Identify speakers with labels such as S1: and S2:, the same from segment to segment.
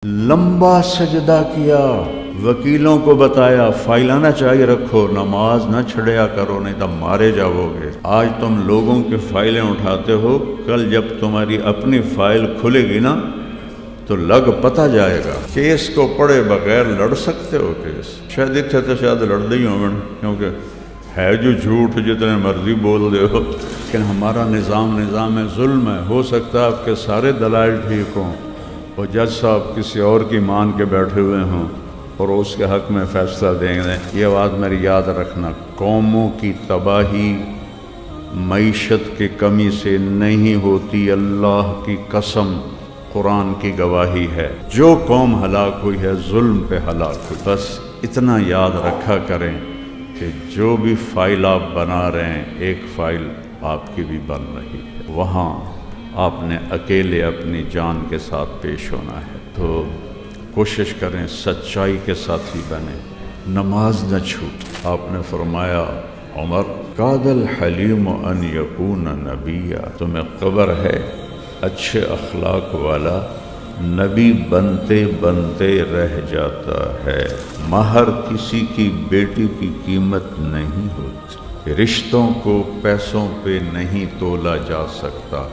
S1: لمبا سجدہ کیا، وکیلوں کو بتایا فائلانہ چاہیے رکھو، نماز نہ چھڑیا کرو نہیں تو مارے جاؤ گے۔ آج تم لوگوں کی فائلیں اٹھاتے ہو، کل جب تمہاری اپنی فائل کھلے گی نا تو لگ پتہ جائے گا۔ کیس کو پڑھے بغیر لڑ سکتے ہو کیس؟ شاید اتنے تو شاید لڑ دے ہی ہوں، کیونکہ ہے جو جھوٹ جتنے مرضی بول دے ہو، لیکن ہمارا نظام ظلم ہے۔ ہو سکتا ہے آپ کے سارے دلائل ٹھیک ہوں اور جج صاحب کسی اور کی مان کے بیٹھے ہوئے ہوں اور اس کے حق میں فیصلہ دیں گے۔ یہ بات میری یاد رکھنا، قوموں کی تباہی معیشت کی کمی سے نہیں ہوتی، اللہ کی قسم قرآن کی گواہی ہے۔ جو قوم ہلاک ہوئی ہے ظلم پہ ہلاک ہوئی۔ بس اتنا یاد رکھا کریں کہ جو بھی فائل آپ بنا رہے ہیں، ایک فائل آپ کی بھی بن رہی ہے، وہاں آپ نے اکیلے اپنی جان کے ساتھ پیش ہونا ہے۔ تو کوشش کریں سچائی کے ساتھ ہی بنیں، نماز نہ چھوٹ۔ آپ نے فرمایا عمر قاد الحلیم ان یکون نبیا، تمہیں خبر ہے اچھے اخلاق والا نبی بنتے بنتے رہ جاتا ہے۔ مہر کسی کی بیٹی کی قیمت نہیں ہوتی، رشتوں کو پیسوں پہ نہیں تولا جا سکتا،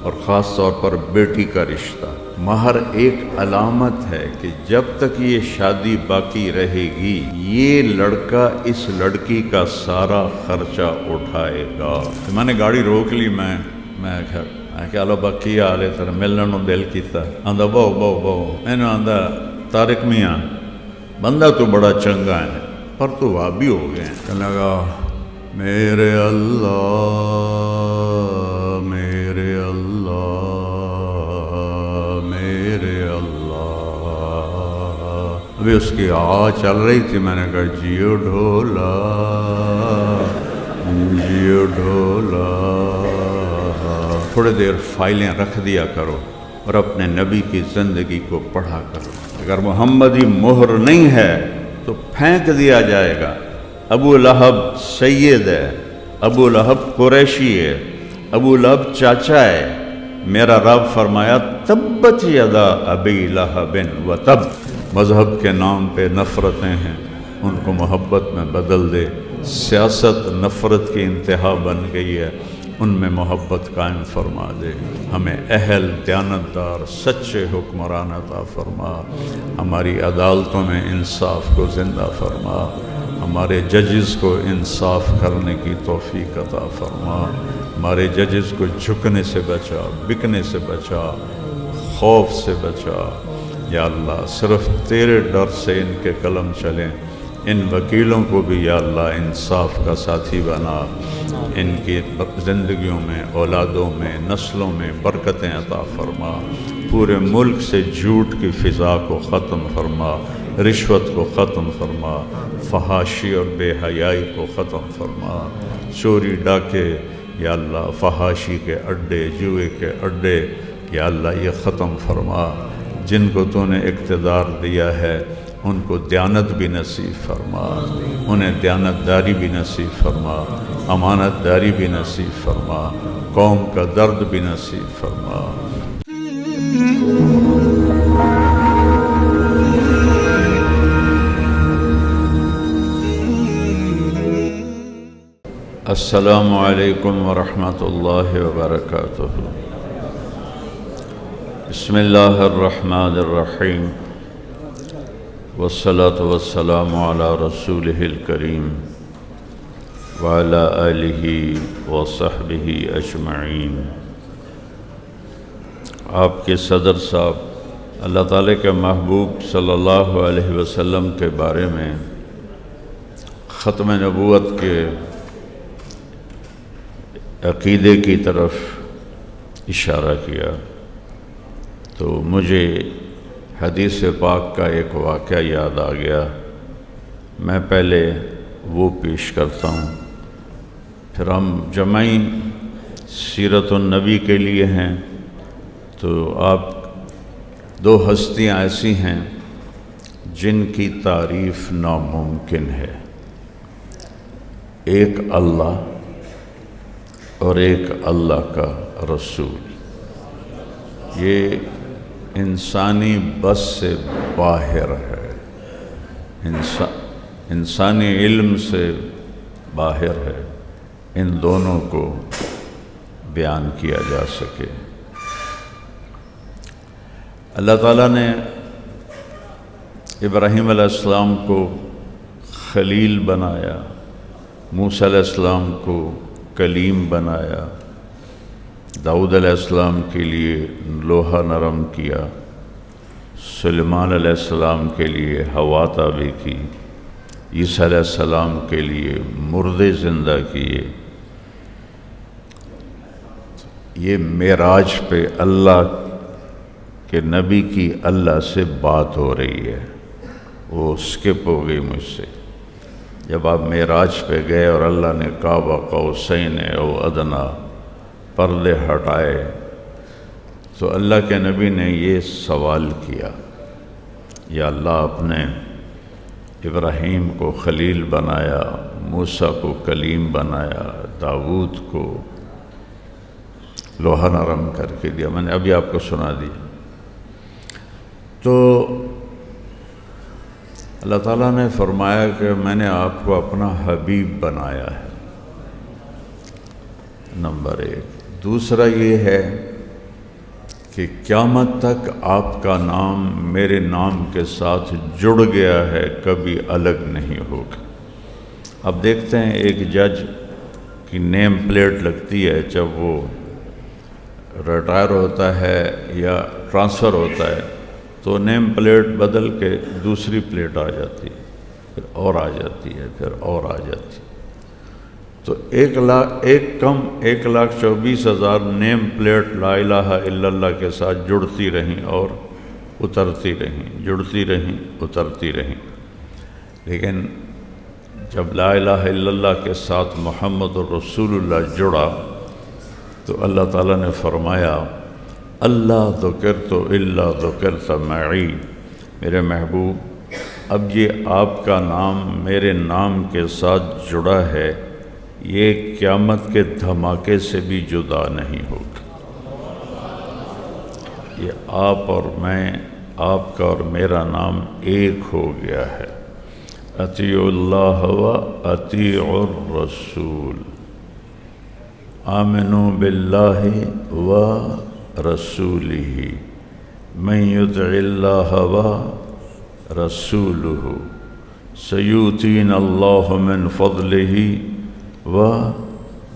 S1: اور خاص طور پر بیٹی کا رشتہ۔ مہر ایک علامت ہے کہ جب تک یہ شادی باقی رہے گی یہ لڑکا اس لڑکی کا سارا خرچہ اٹھائے گا۔ میں نے گاڑی روک لی، میں کہ اللہ باقی آلے تر ملن نو دل کیتا، آندا بہو میں نے آندا طارق میاں بندہ تو بڑا چنگا ہے پر تو وابی ہو گئے ہیں۔ کہنے لگا میرے اللہ میرے اللہ میرے اللہ۔ ابھی اس کی آواز چل رہی تھی، میں نے کہا جیو ڈھولا جیو ڈھولا۔ تھوڑے دیر فائلیں رکھ دیا کرو اور اپنے نبی کی زندگی کو پڑھا کرو۔ اگر محمدی مہر نہیں ہے تو پھینک دیا جائے گا۔ ابو لہب سید ہے، ابو لہب قریشی ہے، ابو لہب چاچا ہے۔ میرا رب فرمایا تبت یدا ابی لہب و تب۔ مذہب کے نام پہ نفرتیں ہیں، ان کو محبت میں بدل دے۔ سیاست نفرت کی انتہا بن گئی ہے، ان میں محبت قائم فرما دے۔ ہمیں اہل دیانتدار سچے حکمران عطا فرما، ہماری عدالتوں میں انصاف کو زندہ فرما، ہمارے ججز کو انصاف کرنے کی توفیق عطا فرما، ہمارے ججز کو جھکنے سے بچا، بکنے سے بچا، خوف سے بچا۔ یا اللہ صرف تیرے ڈر سے ان کے قلم چلیں، ان وکیلوں کو بھی یا اللہ انصاف کا ساتھی بنا، ان کی زندگیوں میں، اولادوں میں، نسلوں میں برکتیں عطا فرما۔ پورے ملک سے جھوٹ کی فضا کو ختم فرما، رشوت کو ختم فرما، فحاشی اور بے حیائی کو ختم فرما، چوری ڈاکے یا اللہ، فحاشی کے اڈے، جوئے کے اڈے یا اللہ یہ ختم فرما۔ جن کو تو نے اقتدار دیا ہے ان کو دیانت بھی نصیب فرما، انہیں دیانت داری بھی نصیب فرما، امانت داری بھی نصیب فرما، قوم کا درد بھی نصیب فرما۔ السلام علیکم ورحمۃ اللہ وبرکاتہ۔ بسم اللہ الرحمن الرحیم، والصلاة والسلام علی رسولہ الکریم وعلی آلہ وصحبہ اجمعین۔ آپ کے صدر صاحب اللہ تعالیٰ کے محبوب صلی اللہ علیہ وسلم کے بارے میں ختم نبوت کے عقیدے کی طرف اشارہ کیا تو مجھے حدیث پاک کا ایک واقعہ یاد آ گیا۔ میں پہلے وہ پیش کرتا ہوں، پھر ہم جمعی سیرت النبی کے لیے ہیں تو آپ دو ہستیاں ایسی ہیں جن کی تعریف ناممکن ہے، ایک اللہ اور ایک اللہ کا رسول۔ یہ انسانی بس سے باہر ہے، انسانی علم سے باہر ہے، ان دونوں کو بیان کیا جا سکے۔ اللہ تعالیٰ نے ابراہیم علیہ السلام کو خلیل بنایا، موسیٰ علیہ السلام کو کلیم بنایا، داؤد علیہ السلام کے لیے لوہا نرم کیا، سلیمان علیہ السلام کے لیے ہوا تابع کی، عیسیٰ علیہ السلام کے لیے مردے زندہ کیے۔ یہ معراج پہ اللہ کے نبی کی اللہ سے بات ہو رہی ہے، وہ اسکپ ہو گئی مجھ سے۔ جب آپ معراج پہ گئے اور اللہ نے کعبہ قوسین او ادنا پردے ہٹائے تو اللہ کے نبی نے یہ سوال کیا، یا اللہ اپنے ابراہیم کو خلیل بنایا، موسیٰ کو کلیم بنایا، داؤد کو لوہا نرم کر کے دیا، میں نے ابھی آپ کو سنا دی۔ تو اللہ تعالیٰ نے فرمایا کہ میں نے آپ کو اپنا حبیب بنایا ہے، نمبر 1۔ دوسرا یہ ہے کہ قیامت تک آپ کا نام میرے نام کے ساتھ جڑ گیا ہے، کبھی الگ نہیں ہوگا۔ اب دیکھتے ہیں ایک جج کی نیم پلیٹ لگتی ہے جب وہ ریٹائر ہوتا ہے یا ٹرانسفر ہوتا ہے تو نیم پلیٹ بدل کے دوسری پلیٹ آ جاتی ہے، پھر اور آ جاتی ہے، پھر اور آ جاتی ہے۔ تو 1,24,000 نیم پلیٹ لا الہ الا اللہ کے ساتھ جڑتی رہیں اور اترتی رہیں، جڑتی رہیں، اترتی رہیں۔ لیکن جب لا الہ الا اللہ کے ساتھ محمد رسول اللہ جڑا تو اللہ تعالیٰ نے فرمایا اللہ ذکرت الا ذکرت معی، میرے محبوب اب یہ آپ کا نام میرے نام کے ساتھ جڑا ہے، یہ قیامت کے دھماکے سے بھی جدا نہیں ہوگا۔ یہ آپ اور میں، آپ کا اور میرا نام ایک ہو گیا ہے۔ اطیعوا اللہ و اطیعوا الرسول، آمنوا باللہ و رسولہ، من یطع اللہ و رسولہ سیؤتینا اللہ من فضلہ و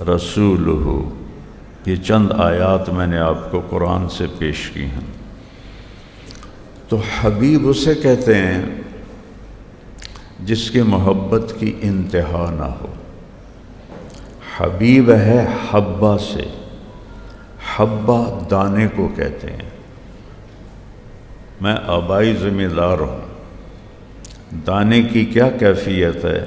S1: رسولہ۔ یہ چند آیات میں نے آپ کو قرآن سے پیش کی ہیں۔ تو حبیب اسے کہتے ہیں جس کی محبت کی انتہا نہ ہو۔ حبیب ہے حبہ سے، حبہ دانے کو کہتے ہیں۔ میں آبائی ذمہ دار ہوں، دانے کی کیا کیفیت ہے؟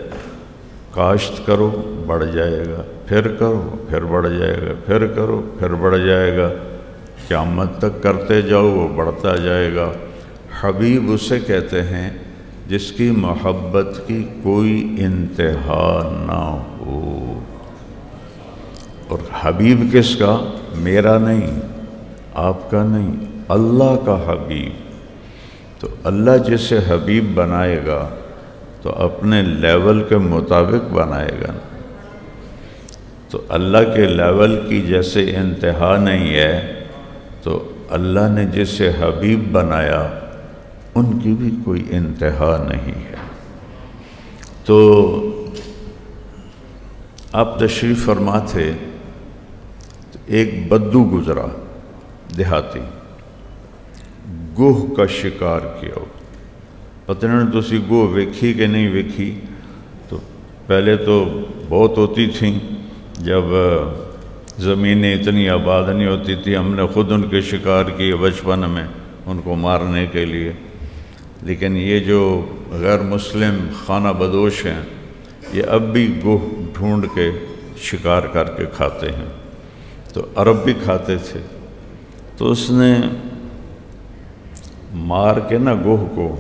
S1: کاشت کرو بڑھ جائے گا، پھر کرو پھر بڑھ جائے گا، پھر کرو پھر بڑھ جائے گا، قیامت تک کرتے جاؤ وہ بڑھتا جائے گا۔ حبیب اسے کہتے ہیں جس کی محبت کی کوئی انتہا نہ ہو۔ اور حبیب کس کا؟ میرا نہیں، آپ کا نہیں، اللہ کا حبیب۔ تو اللہ جسے حبیب بنائے گا تو اپنے لیول کے مطابق بنائے گا۔ تو اللہ کے لیول کی جیسے انتہا نہیں ہے تو اللہ نے جسے حبیب بنایا ان کی بھی کوئی انتہا نہیں ہے۔ تو آپ تشریف فرما تھے، ایک بدو گزرا دیہاتی، گوہ کا شکار کیا ہو۔ پتہ نہیں تسی گوہ ویکھی کہ نہیں ویکھی، تو پہلے تو بہت ہوتی تھیں، جب زمینیں اتنی آباد نہیں ہوتی تھی، ہم نے خود ان کے شکار کیے بچپن میں ان کو مارنے کے لیے۔ لیکن یہ جو غیر مسلم خانہ بدوش ہیں یہ اب بھی گوہ ڈھونڈ کے شکار کر کے کھاتے ہیں، تو عرب بھی کھاتے تھے۔ تو اس نے مار کے نا گوہ کو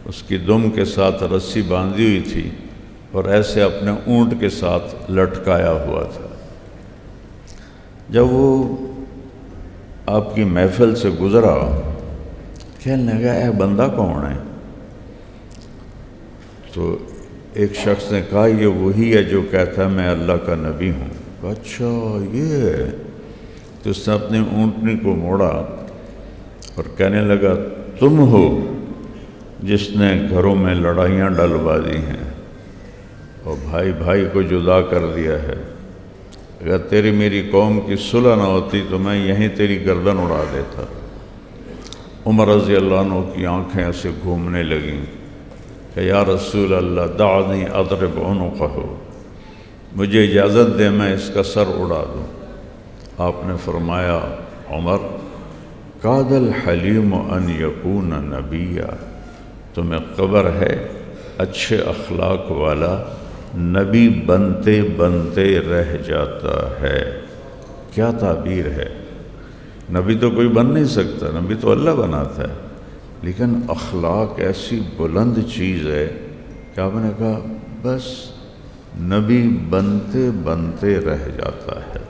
S1: اس کی دم کے ساتھ رسی باندھی ہوئی تھی اور ایسے اپنے اونٹ کے ساتھ لٹکایا ہوا تھا۔ جب وہ آپ کی محفل سے گزرا کہنے لگا اے بندہ کون ہے؟ تو ایک شخص نے کہا یہ وہی ہے جو کہتا ہے میں اللہ کا نبی ہوں۔ اچھا یہ ہے؟ تو اس نے اپنی اونٹنی کو موڑا اور کہنے لگا تم ہو جس نے گھروں میں لڑائیاں ڈلوا دی ہیں اور بھائی بھائی کو جدا کر دیا ہے۔ اگر تیری میری قوم کی صلح نہ ہوتی تو میں یہیں تیری گردن اڑا دیتا۔ عمر رضی اللہ عنہ کی آنکھیں ایسے گھومنے لگیں کہ یا رسول اللہ دعنی اضرب عنقہ، مجھے اجازت دے میں اس کا سر اڑا دوں۔ آپ نے فرمایا عمر کاد الحلیم ان یکون نبیا، تمہیں خبر ہے اچھے اخلاق والا نبی بنتے بنتے رہ جاتا ہے۔ کیا تعبیر ہے! نبی تو کوئی بن نہیں سکتا، نبی تو اللہ بناتا ہے، لیکن اخلاق ایسی بلند چیز ہے کہ آپ نے کہا بس نبی بنتے بنتے رہ جاتا ہے۔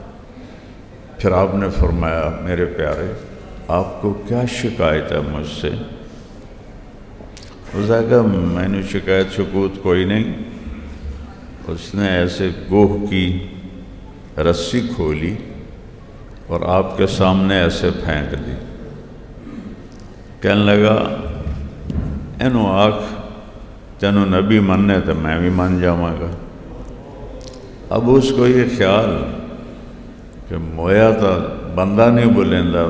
S1: پھر آپ نے فرمایا میرے پیارے آپ کو کیا شکایت ہے مجھ سے؟ اس نے کہا میں نے شکایت شکوت کوئی نہیں۔ اس نے ایسے گوہ کی رسی کھولی اور آپ کے سامنے ایسے پھینک دی۔ کہنے لگا اینو آکھ تینو نبی مننے تو میں بھی من جاواں گا۔ اب اس کو یہ خیال کہ مویا تو بندہ نہیں بولیندا،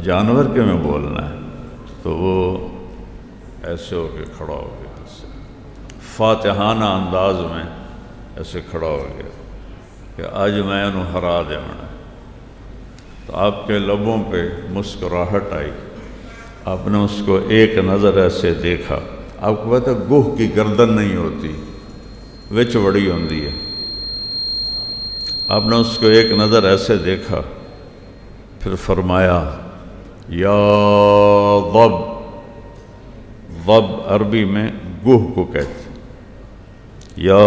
S1: جانور کے میں بولنا ہے، تو وہ ایسے ہو کے کھڑا ہو گیا، فاتحانہ انداز میں ایسے کھڑا ہو گیا کہ آج میں انہوں ہرا دیونا۔ تو آپ کے لبوں پہ مسکراہٹ آئی، آپ نے اس کو ایک نظر ایسے دیکھا۔ آپ کو پتہ گوہ کی گردن نہیں ہوتی، وچ بڑی ہوندی ہے۔ آپ نے اس کو ایک نظر ایسے دیکھا، پھر فرمایا یا ضب، ضب عربی میں گوہ کو کہتے یا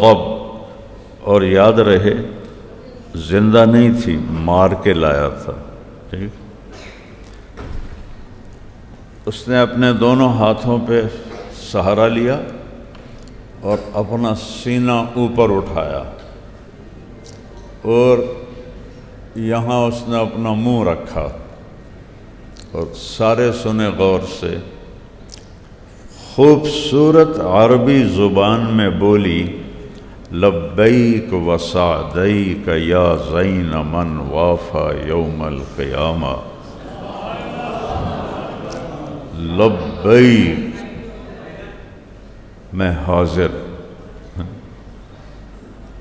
S1: ضب، اور یاد رہے زندہ نہیں تھی، مار کے لایا تھا، ٹھیک۔ اس نے اپنے دونوں ہاتھوں پہ سہارا لیا اور اپنا سینہ اوپر اٹھایا اور یہاں اس نے اپنا منہ رکھا اور سارے سنے غور سے، خوبصورت عربی زبان میں بولی لبیک و سعدیک یا زین من وافا یوم القیامہ، لبیک میں حاضر،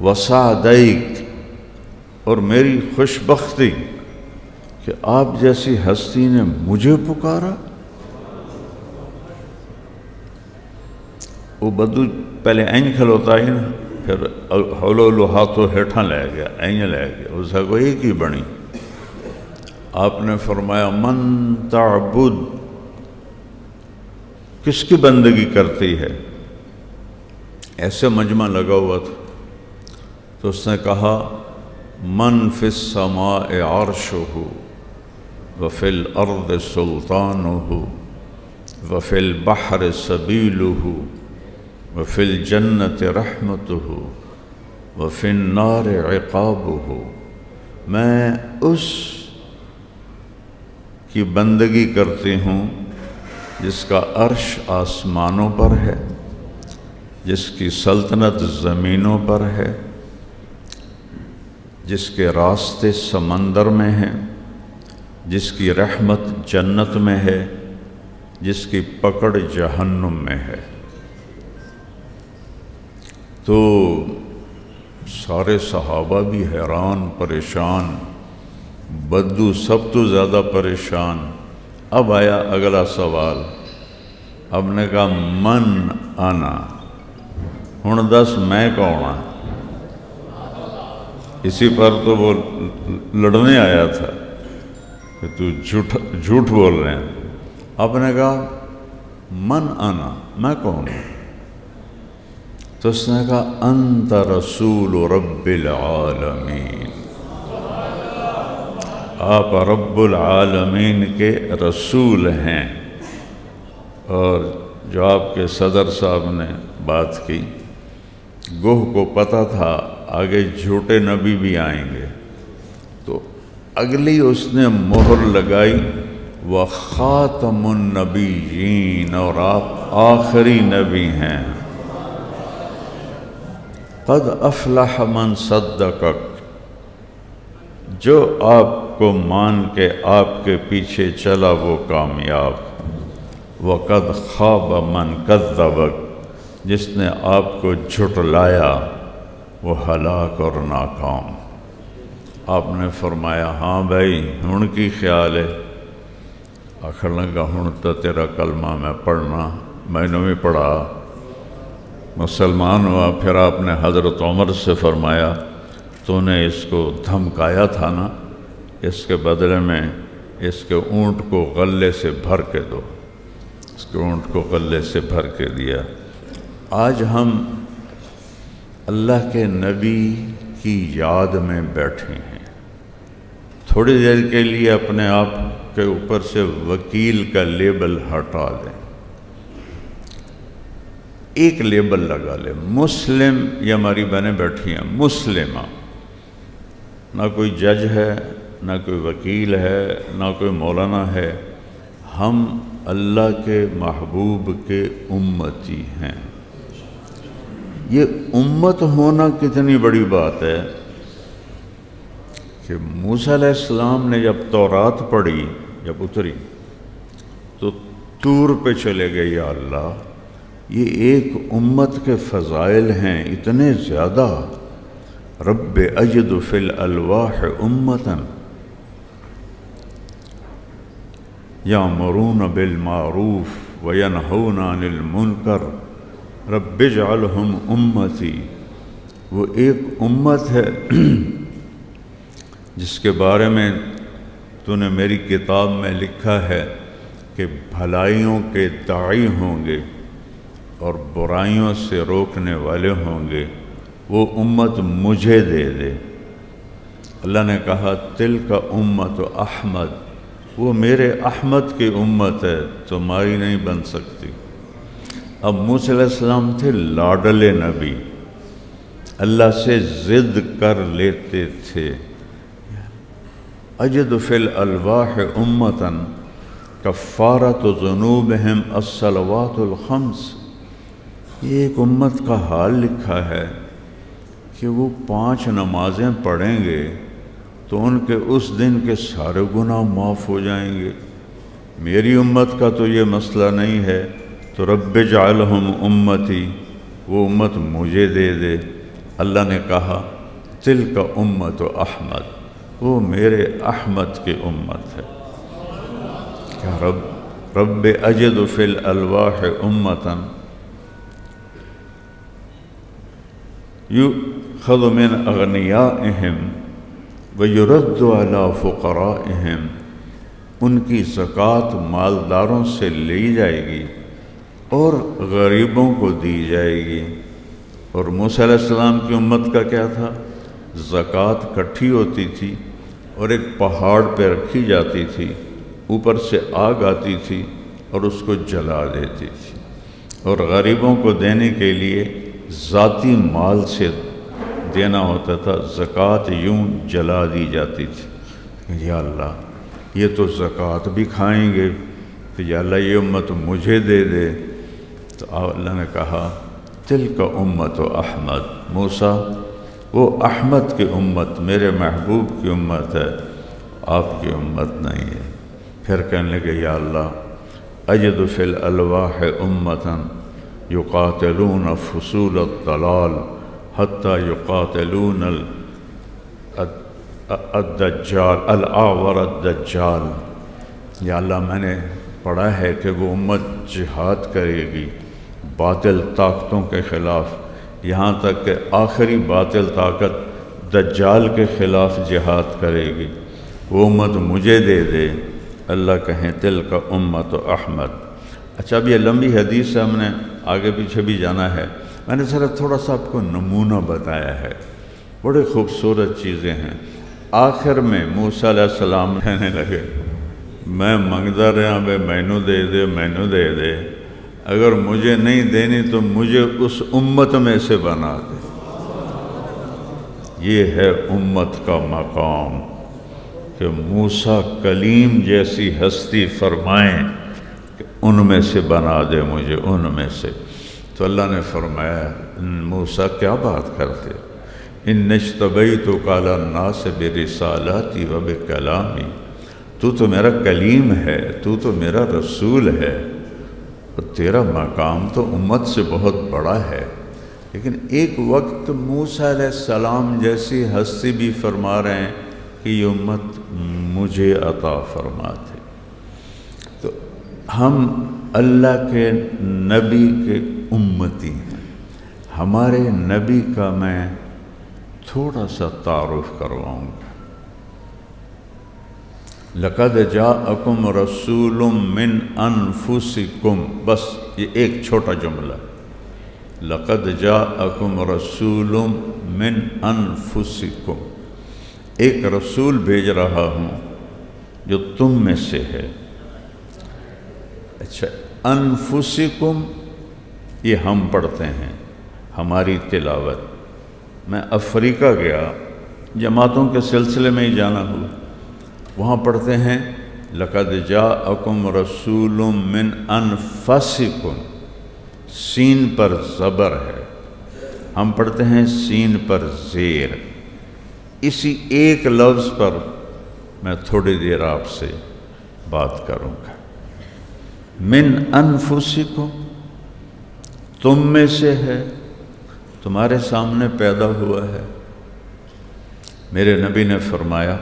S1: و سعدیک اور میری خوش بختی کہ آپ جیسی ہستی نے مجھے پکارا۔ وہ بدو پہلے این کھلوتا ہی نا، پھر ہولو ہاتھوں ہیٹھاں لے گیا، این لے گیا، اس کا کوئی ایک ہی بنی۔ آپ نے فرمایا من تعبد، کس کی بندگی کرتی ہے؟ ایسے مجمع لگا ہوا تھا، تو اس نے کہا من فی السماء عرشہ وفی الارض سلطانہ وفی البحر سبیلہ وفی الجنت رحمتہ وفی النار عقابہ، میں اس کی بندگی کرتی ہوں جس کا عرش آسمانوں پر ہے، جس کی سلطنت زمینوں پر ہے، جس کے راستے سمندر میں ہیں، جس کی رحمت جنت میں ہے، جس کی پکڑ جہنم میں ہے۔ تو سارے صحابہ بھی حیران پریشان، بدو سب تو زیادہ پریشان۔ اب آیا اگلا سوال، اب نے کہا من انا، ہن دس میں کون ہاں؟ اسی پر تو وہ لڑنے آیا تھا کہ تو جھوٹ بول رہے ہیں۔ آپ نے کہا من انا، میں کون ہوں؟ تو اس نے کہا انت رسول رب العالمین، آپ رب العالمین کے رسول ہیں۔ اور جو آپ کے صدر صاحب نے بات کی، گوہ کو پتہ تھا آگے جھوٹے نبی بھی آئیں گے، تو اگلی اس نے مہر لگائی وَخَاتَمُ النَّبِيِّينَ، اور آپ آخری نبی ہیں۔ قَدْ أَفْلَحَ مَنْ صَدَّقَكَ، جو آپ کو مان کے آپ کے پیچھے چلا وہ کامیاب، وَقَدْ خَابَ مَنْ كَذَّبَكَ، جس نے آپ کو جھٹلایا وہ ہلاک اور ناکام۔ آپ نے فرمایا ہاں بھائی ہن کی خیال ہے؟ آخر لگا ہن تو تیرا کلمہ میں پڑھنا، میں نے بھی پڑھا، مسلمان ہوا۔ پھر آپ نے حضرت عمر سے فرمایا تو نے اس کو دھمکایا تھا نا، اس کے بدلے میں اس کے اونٹ کو غلے سے بھر کے دو۔ اس کے اونٹ کو غلے سے بھر کے دیا۔ آج ہم اللہ کے نبی کی یاد میں بیٹھے ہیں، تھوڑی دیر کے لیے اپنے آپ کے اوپر سے وکیل کا لیبل ہٹا دیں، ایک لیبل لگا لیں، مسلم۔ یہ ہماری بہنیں بیٹھی ہیں، مسلمہ، نہ کوئی جج ہے، نہ کوئی وکیل ہے، نہ کوئی مولانا ہے، ہم اللہ کے محبوب کے امتی ہیں۔ یہ امت ہونا کتنی بڑی بات ہے کہ موسیٰ علیہ السلام نے جب تورات پڑھی، جب اتری تو طور پہ چلے گئے، یا اللہ یہ ایک امت کے فضائل ہیں اتنے زیادہ، رب اجد فی الالواح امتا یامرون بالمعروف وینہون عن المنکر رب اجعلہم امتی۔ وہ ایک امت ہے جس کے بارے میں تو نے میری کتاب میں لکھا ہے کہ بھلائیوں کے داعی ہوں گے اور برائیوں سے روکنے والے ہوں گے، وہ امت مجھے دے دے۔ اللہ نے کہا تلک امت احمد، وہ میرے احمد کی امت ہے، تمہاری نہیں بن سکتی۔ اب موسیٰ علیہ السلام تھے لاڈلے نبی، اللہ سے ضد کر لیتے تھے، اجد فی الالواح امتا کفارۃ ذنوبہم الصلوات الخمس۔ یہ ایک امت کا حال لکھا ہے کہ وہ 5 نمازیں پڑھیں گے تو ان کے اس دن کے سارے گناہ معاف ہو جائیں گے۔ میری امت کا تو یہ مسئلہ نہیں ہے، تو رب اجعلہم امتی، وہ امت مجھے دے دے۔ اللہ نے کہا تلک امت احمد، وہ میرے احمد کی امت ہے۔ کیا رب اجد فی الالواح امتا یؤخذ من اغنیائہم ویرد علی فقرائہم، ان کی زکوٰۃ مالداروں سے لی جائے گی اور غریبوں کو دی جائے گی۔ اور موسیٰ علیہ السلام کی امت کا کیا تھا؟ زکوٰۃ اکٹھی ہوتی تھی اور ایک پہاڑ پہ رکھی جاتی تھی، اوپر سے آگ آتی تھی اور اس کو جلا دیتی تھی، اور غریبوں کو دینے کے لیے ذاتی مال سے دینا ہوتا تھا، زکوٰۃ یوں جلا دی جاتی تھی۔ یا اللہ یہ تو زکوٰۃ بھی کھائیں گے، تو یا اللہ یہ امت مجھے دے دے۔ تو اللہ نے کہا تلک امت احمد، موسیٰ وہ احمد کی امت میرے محبوب کی امت ہے، آپ کی امت نہیں ہے۔ پھر کہنے لگے یا اللہ اجد فی الالواح امتا یقاتلون فصول الضلال حتی یقاتلون الدجال الاعور الدجال۔ یا اللہ میں نے پڑھا ہے کہ وہ امت جہاد کرے گی باطل طاقتوں کے خلاف، یہاں تک کہ آخری باطل طاقت دجال کے خلاف جہاد کرے گی، وہ امت مجھے دے دے۔ اللہ کہیں تلک امت احمد۔ اچھا اب یہ لمبی حدیث سے ہم نے آگے پیچھے بھی جانا ہے، میں نے ذرا تھوڑا سا آپ کو نمونہ بتایا ہے، بڑے خوبصورت چیزیں ہیں۔ آخر میں موسیٰ علیہ السلام کہنے لگے میں منگتا رہا بے مینو دے دے، مینو دے دے، اگر مجھے نہیں دینی تو مجھے اس امت میں سے بنا دے۔ یہ ہے امت کا مقام کہ موسیٰ کلیم جیسی ہستی فرمائیں کہ ان میں سے بنا دے مجھے، ان میں سے۔ تو اللہ نے فرمایا موسیٰ کیا بات کرتے، ان اجتبیتک علی الناس برسالاتی و بکلامی، تو تو میرا کلیم ہے، تو تو میرا رسول ہے، اور تیرا مقام تو امت سے بہت بڑا ہے۔ لیکن ایک وقت موسیٰ علیہ السلام جیسی ہستی بھی فرما رہے ہیں کہ یہ امت مجھے عطا فرما دے۔ تو ہم اللہ کے نبی کے امتی ہیں۔ ہمارے نبی کا میں تھوڑا سا تعارف کرواؤں گا۔ لقد جاءکم رسول من انفسکم، بس یہ ایک چھوٹا جملہ، لقد جاءکم رسول من انفسکم، ایک رسول بھیج رہا ہوں جو تم میں سے ہے۔ اچھا، انفسکم یہ ہم پڑھتے ہیں، ہماری تلاوت۔ میں افریقہ گیا، جماعتوں کے سلسلے میں ہی جانا ہوا، وہاں پڑھتے ہیں لقد جاءکم رسول من انفسکم، سین پر زبر ہے، ہم پڑھتے ہیں سین پر زیر۔ اسی ایک لفظ پر میں تھوڑی دیر آپ سے بات کروں گا۔ من انفسکم، تم میں سے ہے، تمہارے سامنے پیدا ہوا ہے۔ میرے نبی نے فرمایا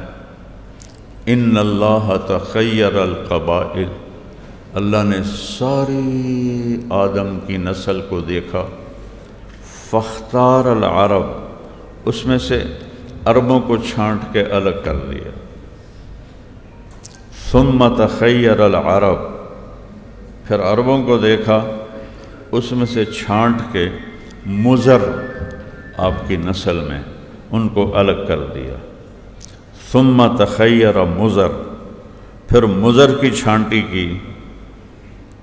S1: ان اللہ تخیر القبائل، اللہ نے ساری آدم کی نسل کو دیکھا، فاختار العرب، اس میں سے عربوں کو چھانٹ کے الگ کر دیا، ثم تخیر العرب، پھر عربوں کو دیکھا، اس میں سے چھانٹ کے مضر آپ کی نسل میں ان کو الگ کر دیا، ثم تخیر مضر، پھر مضر کی چھانٹی کی،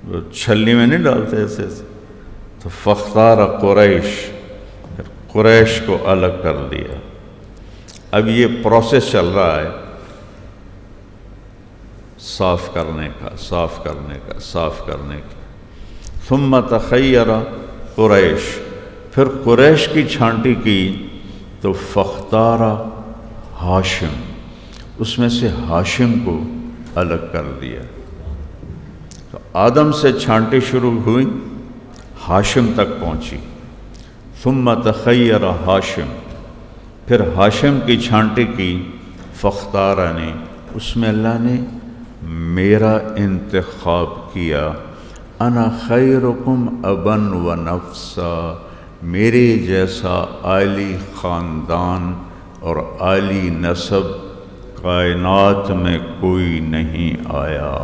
S1: وہ چھلنی میں نہیں ڈالتے ایسے، تو فاختار قریش، پھر قریش کو الگ کر دیا۔ اب یہ پروسیس چل رہا ہے صاف کرنے کا، صاف کرنے کا، صاف کرنے کا۔ ثم تخیر قریش، پھر قریش کی چھانٹی کی تو فاختار ہاشم، اس میں سے ہاشم کو الگ کر دیا۔ تو آدم سے چھانٹی شروع ہوئی، ہاشم تک پہنچی، ثم تخیر ہاشم، پھر ہاشم کی چھانٹی کی، فاختارنی، اس میں اللہ نے میرا انتخاب کیا، انا خیرکم ابا و نفسا، میرے جیسا عالی خاندان اور عالی نسب کائنات میں کوئی نہیں آیا۔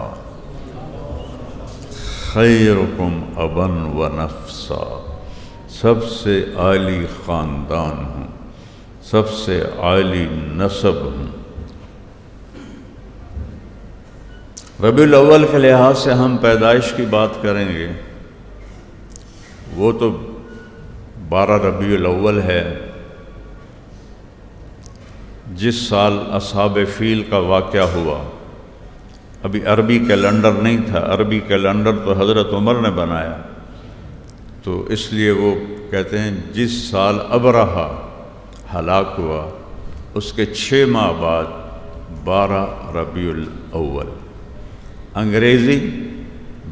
S1: خیرکم ابا و نفسا، سب سے عالی خاندان ہوں، سب سے عالی نسب ہوں۔ ربیع الاول کے لحاظ سے ہم پیدائش کی بات کریں گے، وہ تو 12 ربیع الاول ہے، جس سال اصحاب فیل کا واقعہ ہوا۔ ابھی عربی کیلنڈر نہیں تھا، عربی کیلنڈر تو حضرت عمر نے بنایا، تو اس لیے وہ کہتے ہیں جس سال ابرہہ ہلاک ہوا اس کے 6 ماہ بعد 12 ربیع الاول، انگریزی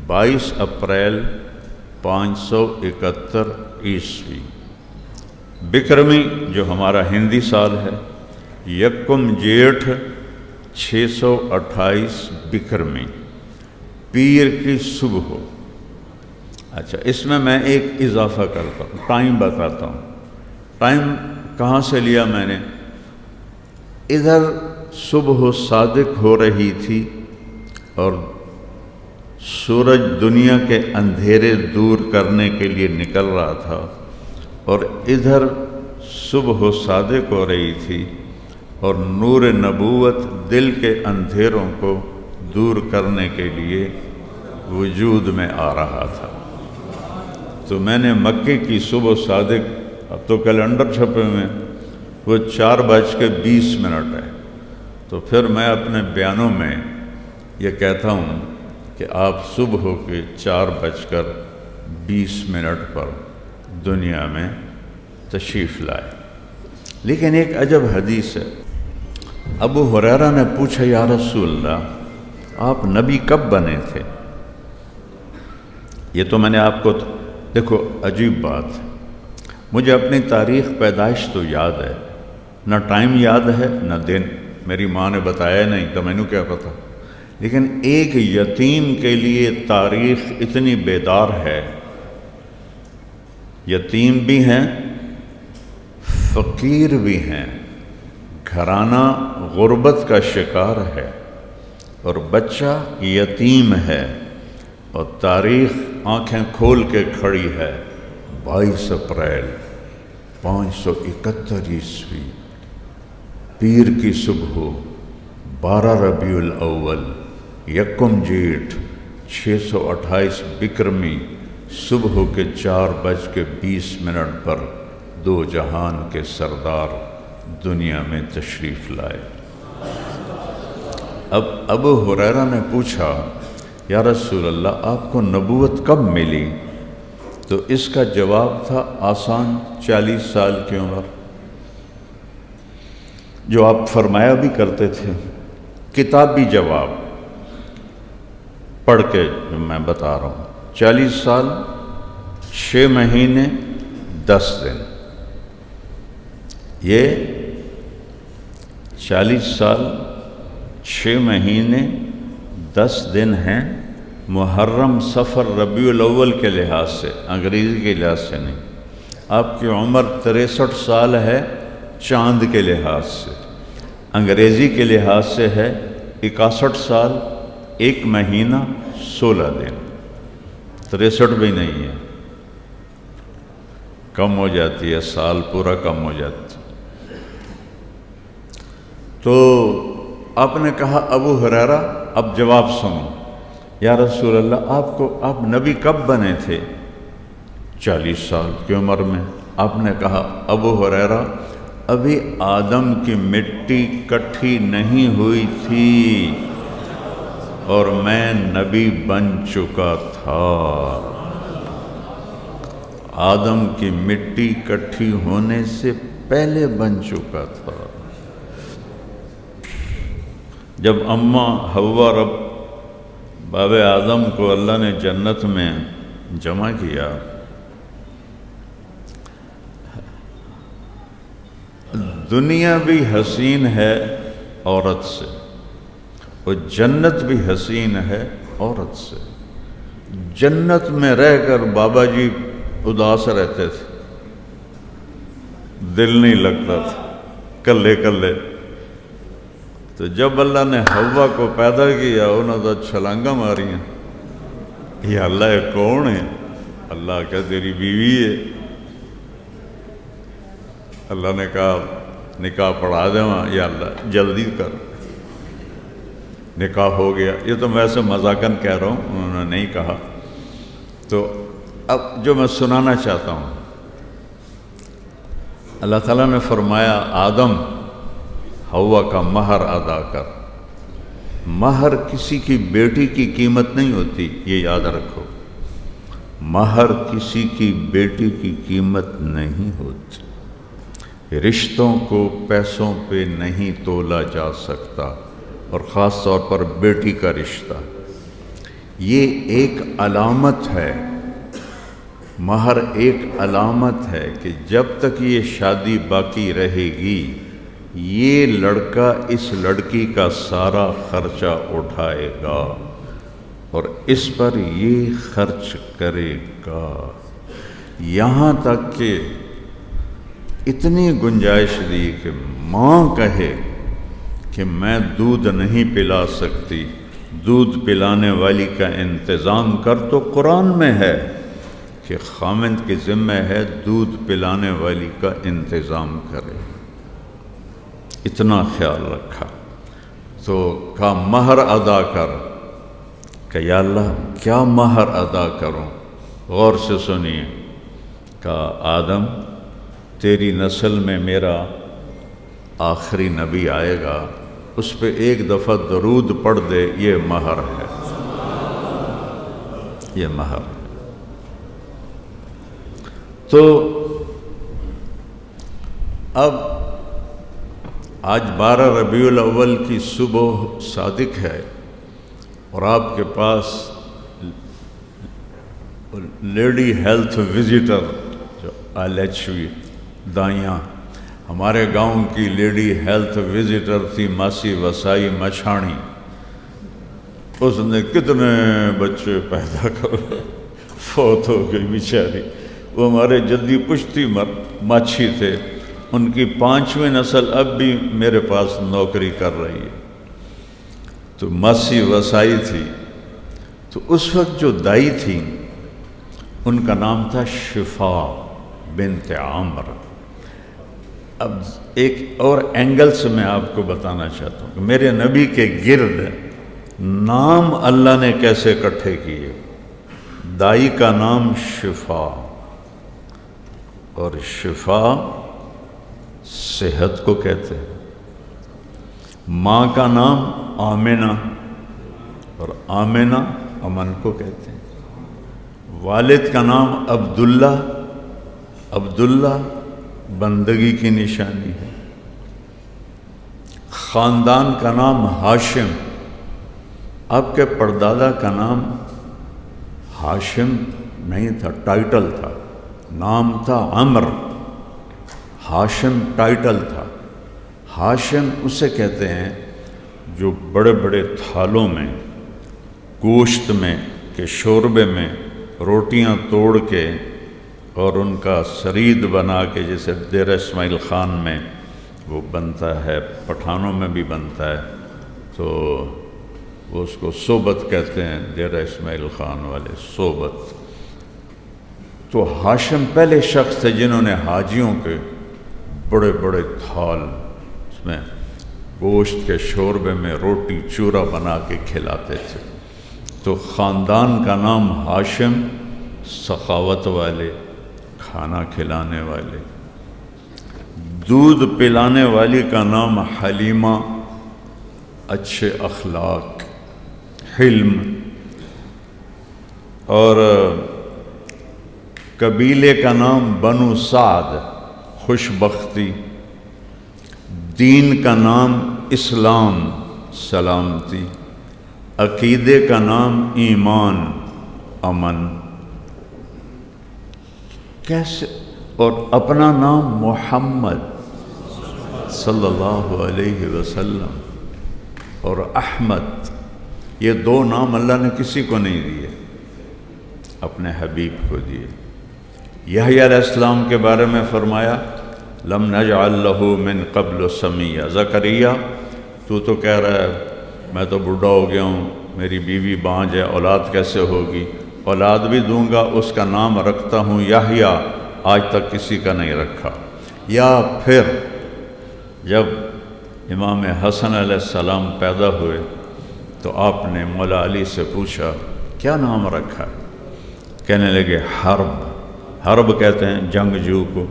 S1: 22 اپریل 571 عیسوی، بکرمی جو ہمارا ہندی سال ہے، یکم جیٹھ 628 بکرمی، پیر کی صبح ہو۔ اچھا، اس میں ایک اضافہ کرتا ہوں، ٹائم بتاتا ہوں۔ ٹائم کہاں سے لیا میں نے؟ ادھر صبح صادق ہو رہی تھی اور سورج دنیا کے اندھیرے دور کرنے کے لیے نکل رہا تھا، اور ادھر صبح صادق ہو رہی تھی اور نور نبوت دل کے اندھیروں کو دور کرنے کے لیے وجود میں آ رہا تھا۔ تو میں نے مکے کی صبح صادق، اب تو کیلنڈر چھپے ہوئے ہیں، وہ 4:20 ہے۔ تو پھر میں اپنے بیانوں میں یہ کہتا ہوں کہ آپ صبح کے 4:20 پر دنیا میں تشریف لائے۔ لیکن ایک عجب حدیث ہے۔ ابو ہریرہ نے پوچھا یا رسول اللہ آپ نبی کب بنے تھے؟ یہ تو میں نے آپ کو دیکھو عجیب بات ہے، مجھے اپنی تاریخ پیدائش تو یاد ہے، نہ ٹائم یاد ہے نہ دن، میری ماں نے بتایا نہیں تو میں نے کیا پتا، لیکن ایک یتیم کے لیے تاریخ اتنی بیدار ہے، یتیم بھی ہیں فقیر بھی ہیں، گھرانہ غربت کا شکار ہے اور بچہ یتیم ہے، اور تاریخ آنکھیں کھول کے کھڑی ہے 22 اپریل 571 عیسوی، پیر کی صبح 12 ربیع الاول 1 جیٹھ 628 بکرمی صبح کے 4:20 پر دو جہان کے سردار دنیا میں تشریف لائے۔ اب ابو ہریرہ نے پوچھا یا رسول اللہ آپ کو نبوت کب ملی؟ تو اس کا جواب تھا آسان، 40 سال کی عمر، جو آپ فرمایا بھی کرتے تھے، کتابی جواب پڑھ کے جو میں بتا رہا ہوں، 40 سال 6 مہینے 10 دن، یہ 40 سال 6 مہینے 10 دن ہیں، محرم صفر ربیع الاول کے لحاظ سے، انگریزی کے لحاظ سے نہیں۔ آپ کی عمر 63 سال ہے چاند کے لحاظ سے، انگریزی کے لحاظ سے ہے 61 سال 1 مہینہ 16 دن، 63 بھی نہیں ہے، کم ہو جاتی ہے، سال پورا کم ہو جاتی۔ تو آپ نے کہا ابو ہریرہ اب جواب سنو، یا رسول اللہ آپ نبی کب بنے تھے؟ 40 سال کی عمر میں۔ آپ نے کہا ابو ہریرہ ابھی آدم کی مٹی کٹھی نہیں ہوئی تھی اور میں نبی بن چکا تھا۔ آدم کی مٹی کٹھی ہونے سے پہلے بن چکا تھا۔ جب اماں حوا رب باب آدم کو اللہ نے جنت میں جمع کیا، دنیا بھی حسین ہے عورت سے اور جنت بھی حسین ہے عورت سے۔ جنت میں رہ کر بابا جی اداس رہتے تھے، دل نہیں لگتا تھا، کلے کلے۔ تو جب اللہ نے حوا کو پیدا کیا انہوں نے چھلانگا ماری ہیں، یہ اللہ کون ہے؟ اللہ کہ تیری بیوی ہے۔ اللہ نے کہا نکاح پڑھا دے وہاں، یا اللہ جلدی کر، نکاح ہو گیا۔ یہ تو میں ایسے مذاقاً کہہ رہا ہوں، انہوں نے نہیں کہا۔ تو اب جو میں سنانا چاہتا ہوں، اللہ تعالیٰ نے فرمایا آدم حوا کا مہر ادا کر۔ مہر کسی کی بیٹی کی قیمت نہیں ہوتی، یہ یاد رکھو، مہر کسی کی بیٹی کی قیمت نہیں ہوتی۔ رشتوں کو پیسوں پہ نہیں تولا جا سکتا، اور خاص طور پر بیٹی کا رشتہ، یہ ایک علامت ہے، مہر ایک علامت ہے کہ جب تک یہ شادی باقی رہے گی یہ لڑکا اس لڑکی کا سارا خرچہ اٹھائے گا اور اس پر یہ خرچ کرے گا، یہاں تک کہ اتنی گنجائش دی کہ ماں کہے کہ میں دودھ نہیں پلا سکتی، دودھ پلانے والی کا انتظام کر، تو قرآن میں ہے کہ خامند کی ذمہ ہے دودھ پلانے والی کا انتظام کرے۔ اتنا خیال رکھا تو کہا مہر ادا کر، کہ یا اللہ کیا مہر ادا کروں؟ غور سے سنیے، کہا آدم تیری نسل میں میرا آخری نبی آئے گا، اس پہ ایک دفعہ درود پڑھ دے، یہ مہر ہے، یہ مہر ہے۔ تو اب آج 12 ربیع الاول کی صبح صادق ہے اور آپ کے پاس لیڈی ہیلتھ وزیٹر جو LHV دائیاں، ہمارے گاؤں کی لیڈی ہیلتھ وزیٹر تھی ماسی وسائی مچھاڑی، اس نے کتنے بچے پیدا کر فوت ہو گئی بیچاری، وہ ہمارے جدی پشتی ماچھی تھے، ان کی 5ویں نسل اب بھی میرے پاس نوکری کر رہی ہے۔ تو ماسی وسائی تھی، تو اس وقت جو دائی تھی ان کا نام تھا شفا بنت عامر۔ اب ایک اور اینگل سے میں آپ کو بتانا چاہتا ہوں کہ میرے نبی کے گرد نام اللہ نے کیسے اکٹھے کیے۔ دائی کا نام شفا، اور شفا صحت کو کہتے ہیں۔ ماں کا نام آمنہ، اور آمنہ امن کو کہتے ہیں۔ والد کا نام عبداللہ، عبداللہ بندگی کی نشانی ہے۔ خاندان کا نام ہاشم، آپ کے پردادا کا نام ہاشم نہیں تھا، ٹائٹل تھا، نام تھا عمر، ہاشم ٹائٹل تھا۔ ہاشم اسے کہتے ہیں جو بڑے بڑے تھالوں میں گوشت میں کہ شوربے میں روٹیاں توڑ کے اور ان کا سرید بنا کے، جیسے دیر اسماعیل خان میں وہ بنتا ہے، پٹھانوں میں بھی بنتا ہے، تو وہ اس کو صوبت کہتے ہیں، دیر اسماعیل خان والے صوبت۔ تو ہاشم پہلے شخص تھے جنہوں نے حاجیوں کے بڑے بڑے تھال اس میں گوشت کے شوربے میں روٹی چورا بنا کے کھلاتے تھے۔ تو خاندان کا نام ہاشم، سخاوت والے، کھانا کھلانے والے۔ دودھ پلانے والی کا نام حلیمہ، اچھے اخلاق، حلم۔ اور قبیلے کا نام بنو سعد، خوش بختی۔ دین کا نام اسلام، سلامتی۔ عقیدے کا نام ایمان، امن۔ کیسے؟ اور اپنا نام محمد صلی اللہ علیہ وسلم اور احمد، یہ 2 نام اللہ نے کسی کو نہیں دیے، اپنے حبیب کو دیے۔ یحییٰ علیہ السلام کے بارے میں فرمایا لم نجعل لہ من قبل سمیہ، زکریہ تو کہہ رہا ہے میں تو بوڑھا ہو گیا ہوں، میری بیوی بانجھ ہے، اولاد کیسے ہوگی؟ اولاد بھی دوں گا، اس کا نام رکھتا ہوں یحییٰ، آج تک کسی کا نہیں رکھا۔ یا پھر جب امام حسن علیہ السلام پیدا ہوئے تو آپ نے مولا علی سے پوچھا کیا نام رکھا؟ کہنے لگے حرب۔ حرب کہتے ہیں جنگجو کو،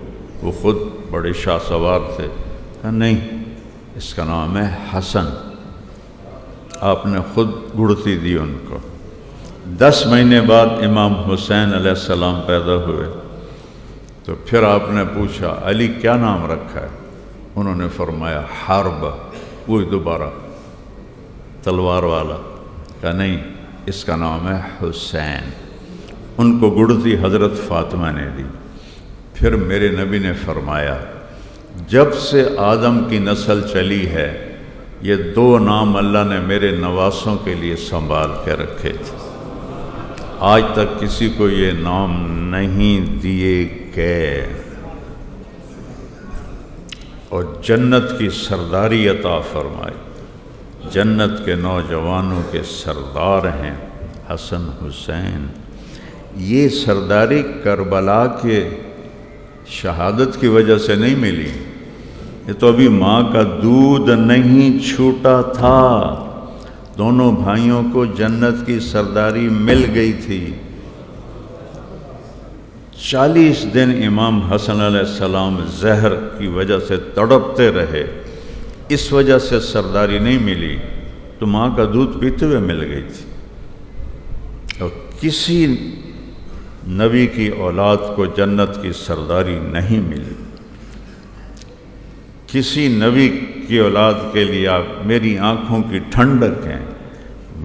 S1: وہ خود بڑے شاہ سوار تھے۔ کہا نہیں، اس کا نام ہے حسن۔ آپ نے خود گڑتی دی ان کو۔ 10 مہینے بعد امام حسین علیہ السلام پیدا ہوئے تو پھر آپ نے پوچھا علی کیا نام رکھا ہے؟ انہوں نے فرمایا حرب، وہی دوبارہ تلوار والا۔ کہا نہیں، اس کا نام ہے حسین۔ ان کو گڑتی حضرت فاطمہ نے دی۔ پھر میرے نبی نے فرمایا جب سے آدم کی نسل چلی ہے یہ 2 نام اللہ نے میرے نواسوں کے لیے سنبھال کے رکھے تھے، آج تک کسی کو یہ نام نہیں دیے گئے۔ اور جنت کی سرداری عطا فرمائی، جنت کے نوجوانوں کے سردار ہیں حسن حسین۔ یہ سرداری کربلا کے شہادت کی وجہ سے نہیں ملی، یہ تو ابھی ماں کا دودھ نہیں چھوٹا تھا، دونوں بھائیوں کو جنت کی سرداری مل گئی تھی۔ 40 دن امام حسن علیہ السلام زہر کی وجہ سے تڑپتے رہے، اس وجہ سے سرداری نہیں ملی، تو ماں کا دودھ پیتے ہوئے مل گئی تھی۔ اور کسی نبی کی اولاد کو جنت کی سرداری نہیں ملی۔ کسی نبی کی اولاد کے لیے آپ میری آنکھوں کی ٹھنڈک ہیں،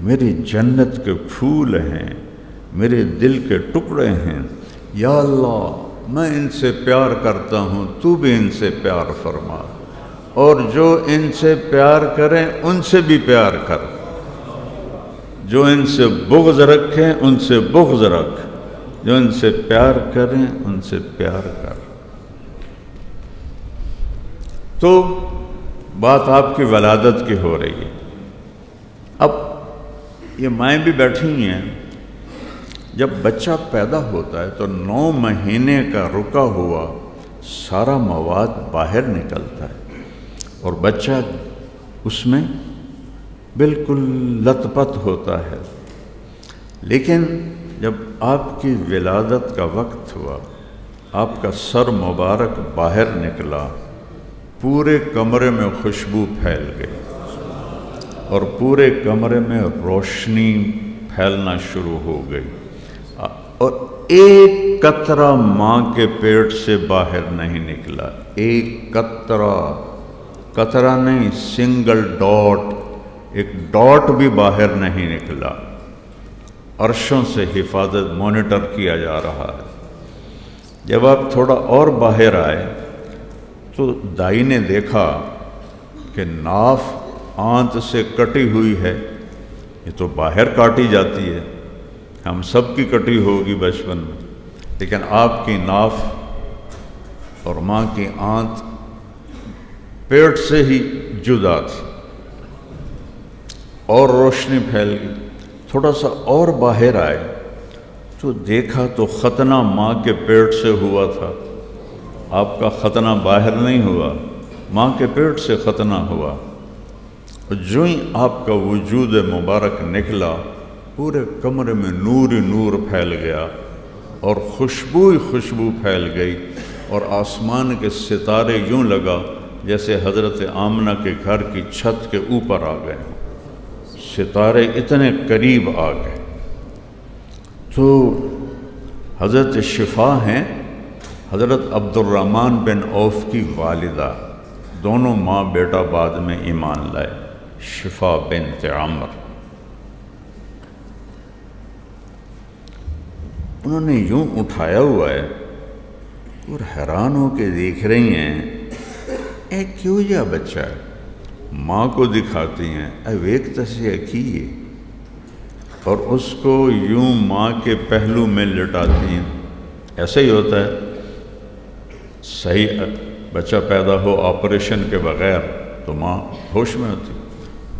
S1: میری جنت کے پھول ہیں، میرے دل کے ٹکڑے ہیں، یا اللہ میں ان سے پیار کرتا ہوں، تو بھی ان سے پیار فرما، اور جو ان سے پیار کریں ان سے بھی پیار کر، جو ان سے بغض رکھیں ان سے بغض رکھ، جو ان سے پیار کریں ان سے پیار کر۔ تو بات آپ کی ولادت کی ہو رہی ہے۔ اب یہ مائیں بھی بیٹھی ہوئی ہیں، جب بچہ پیدا ہوتا ہے تو 9 مہینے کا رکا ہوا سارا مواد باہر نکلتا ہے اور بچہ اس میں بالکل لت پت ہوتا ہے، لیکن جب آپ کی ولادت کا وقت ہوا، آپ کا سر مبارک باہر نکلا، پورے کمرے میں خوشبو پھیل گئی اور پورے کمرے میں روشنی پھیلنا شروع ہو گئی، اور ایک قطرہ ماں کے پیٹ سے باہر نہیں نکلا، ایک قطرہ نہیں، سنگل ڈاٹ، ایک ڈاٹ بھی باہر نہیں نکلا۔ عرشوں سے حفاظت مانیٹر کیا جا رہا ہے۔ جب آپ تھوڑا اور باہر آئے تو دائی نے دیکھا کہ ناف آنت سے کٹی ہوئی ہے، یہ تو باہر کاٹی جاتی ہے، ہم سب کی کٹی ہوگی بچپن میں، لیکن آپ کی ناف اور ماں کی آنت پیٹ سے ہی جدا تھی، اور روشنی پھیل گئی۔ تھوڑا سا اور باہر آئے تو دیکھا تو ختنہ ماں کے پیٹ سے ہوا تھا، آپ کا ختنہ باہر نہیں ہوا، ماں کے پیٹ سے ختنہ ہوا، اور جو ہی آپ کا وجود مبارک نکلا، پورے کمرے میں نور ہی نور پھیل گیا اور خوشبو ہی خوشبو پھیل گئی، اور آسمان کے ستارے یوں لگا جیسے حضرت آمنہ کے گھر کی چھت کے اوپر آ گئے، ستارے اتنے قریب آ گئے۔ تو حضرت شفا ہیں حضرت عبد الرحمن بن عوف کی والدہ، دونوں ماں بیٹا بعد میں ایمان لائے، شفا بنت عمر۔ انہوں نے یوں اٹھایا ہوا ہے اور حیران ہو کے دیکھ رہی ہیں، اے کیوں یہ بچہ ہے؟ ماں کو دکھاتی ہیں، اے ویک تسیہ کیے، اور اس کو یوں ماں کے پہلو میں لٹاتی ہیں۔ ایسا ہی ہوتا ہے، صحیح بچہ پیدا ہو آپریشن کے بغیر تو ماں ہوش میں ہوتی،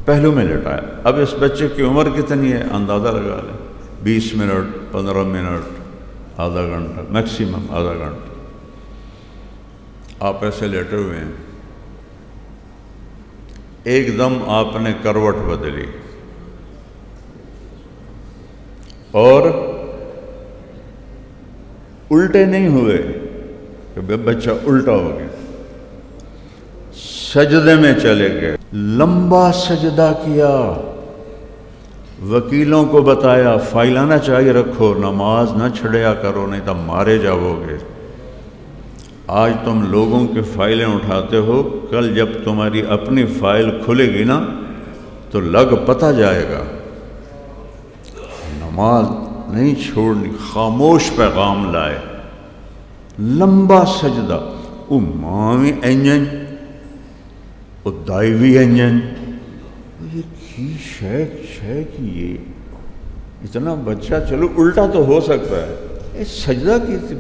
S1: پہلو میں لٹایا۔ اب اس بچے کی عمر کتنی ہے اندازہ لگا لیں، 20 منٹ، 15 منٹ، آدھا گھنٹہ، میکسیمم آدھا گھنٹہ آپ ایسے لیٹے ہوئے ہیں، ایک دم آپ نے کروٹ بدلی اور الٹے نہیں ہوئے کہ بچہ الٹا ہو گیا، سجدے میں چلے گئے، لمبا سجدہ کیا، وکیلوں کو بتایا فائلہ نہ چاہیے رکھو، نماز نہ چھڑیا کرو نہیں تو مارے جاؤ گے، آج تم لوگوں کی فائلیں اٹھاتے ہو، کل جب تمہاری اپنی فائل کھلے گی نا تو لگ پتہ جائے گا، نماز نہیں چھوڑنی، خاموش پیغام لائے، لمبا سجدہ، او ماں بھی انجن او دائی بھی انجن، یہ کی شیخ یہ اتنا بچہ، چلو الٹا تو ہو سکتا ہے، یہ سجدہ کی تھی۔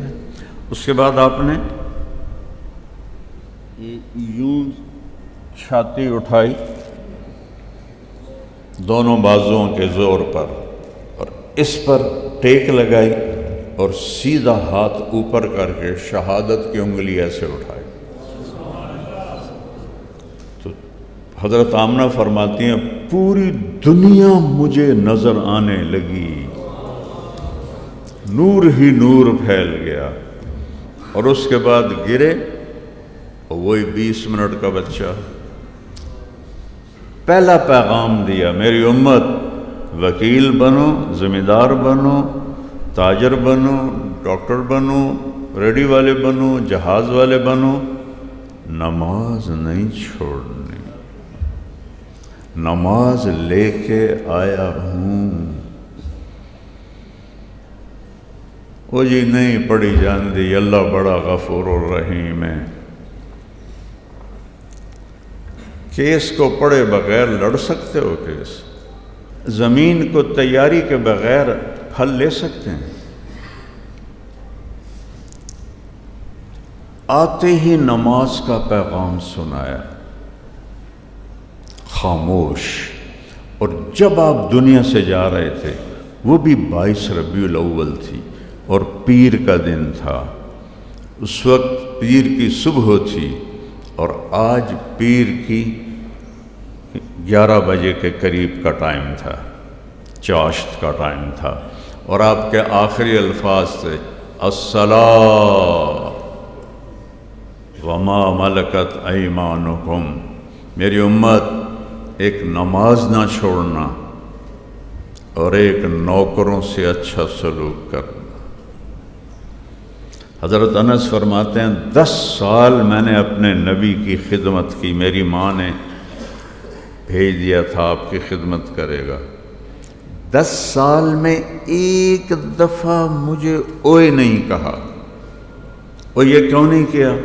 S1: اس کے بعد آپ نے یوں چھاتی اٹھائی دونوں بازوؤں کے زور پر، اور اس پر ٹیک لگائی اور سیدھا ہاتھ اوپر کر کے شہادت کی انگلی ایسے اٹھائی۔ تو حضرت آمنہ فرماتی ہیں پوری دنیا مجھے نظر آنے لگی، نور ہی نور پھیل گیا، اور اس کے بعد گرے اور وہی 20 منٹ کا بچہ۔ پہلا پیغام دیا، میری امت وکیل بنو، ذمہ دار بنو، تاجر بنو، ڈاکٹر بنو، ریڈی والے بنو، جہاز والے بنو، نماز نہیں چھوڑنی، نماز لے کے آیا ہوں۔ وہ جی نہیں پڑھی جاندی، اللہ بڑا غفور الرحیم ہے۔ کیس کو پڑھے بغیر لڑ سکتے ہو؟ کیس زمین کو تیاری کے بغیر پھل لے سکتے ہیں؟ آتے ہی نماز کا پیغام سنایا، خاموش۔ اور جب آپ دنیا سے جا رہے تھے وہ بھی 22 ربیع الاول تھی اور پیر کا دن تھا، اس وقت پیر کی صبح تھی، اور آج پیر کی 11 بجے کے قریب کا ٹائم تھا، چاشت کا ٹائم تھا، اور آپ کے آخری الفاظ تھے الصلاۃ وما ملکت ایمانکم، میری امت ایک نماز نہ چھوڑنا اور ایک نوکروں سے اچھا سلوک کرنا۔ حضرت انس فرماتے ہیں 10 سال میں نے اپنے نبی کی خدمت کی، میری ماں نے بھیج دیا تھا آپ کی خدمت کرے گا۔ 10 سال میں ایک دفعہ مجھے اوئے نہیں کہا، اور یہ کیوں نہیں کیا،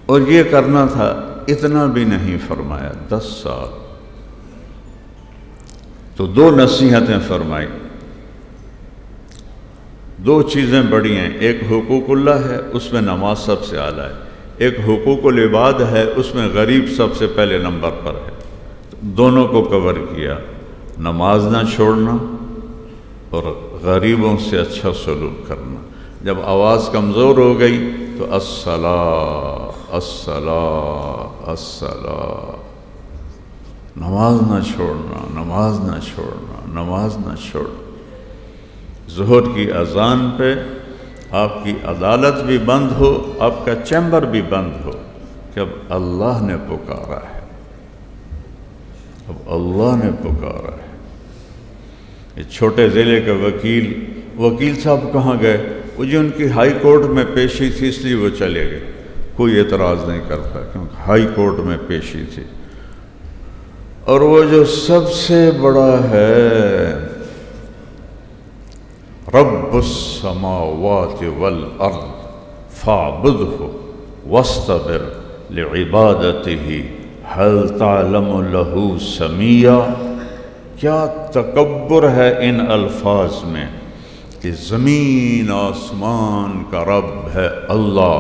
S1: اور یہ کرنا تھا، اتنا بھی نہیں فرمایا۔ 10 سال تو 2 نصیحتیں فرمائی، 2 چیزیں بڑی ہیں، ایک حقوق اللہ ہے، اس میں نماز سب سے اعلیٰ ہے، ایک حقوق العباد ہے، اس میں غریب سب سے پہلے نمبر پر ہے۔ دونوں کو کور کیا، نماز نہ چھوڑنا اور غریبوں سے اچھا سلوک کرنا۔ جب آواز کمزور ہو گئی تو الصلاۃ الصلاۃ الصلاۃ، نماز نہ چھوڑنا، نماز نہ چھوڑنا، نماز نہ چھوڑنا۔ ظہر کی اذان پہ آپ کی عدالت بھی بند ہو، آپ کا چیمبر بھی بند ہو کہ اب اللہ نے پکارا ہے، اب اللہ نے پکارا ہے۔ یہ چھوٹے ضلع کے وکیل صاحب کہاں گئے؟ وہ جو ان کی ہائی کورٹ میں پیشی تھی اس لیے وہ چلے گئے، کوئی اعتراض نہیں کرتا کیونکہ ہائی کورٹ میں پیشی تھی۔ اور وہ جو سب سے بڑا ہے رب السماوات والارض فاعبدہ واصطبر لعبادتہ هل تعلم له سمیہ، کیا تکبر ہے ان الفاظ میں کہ زمین آسمان کا رب ہے اللہ،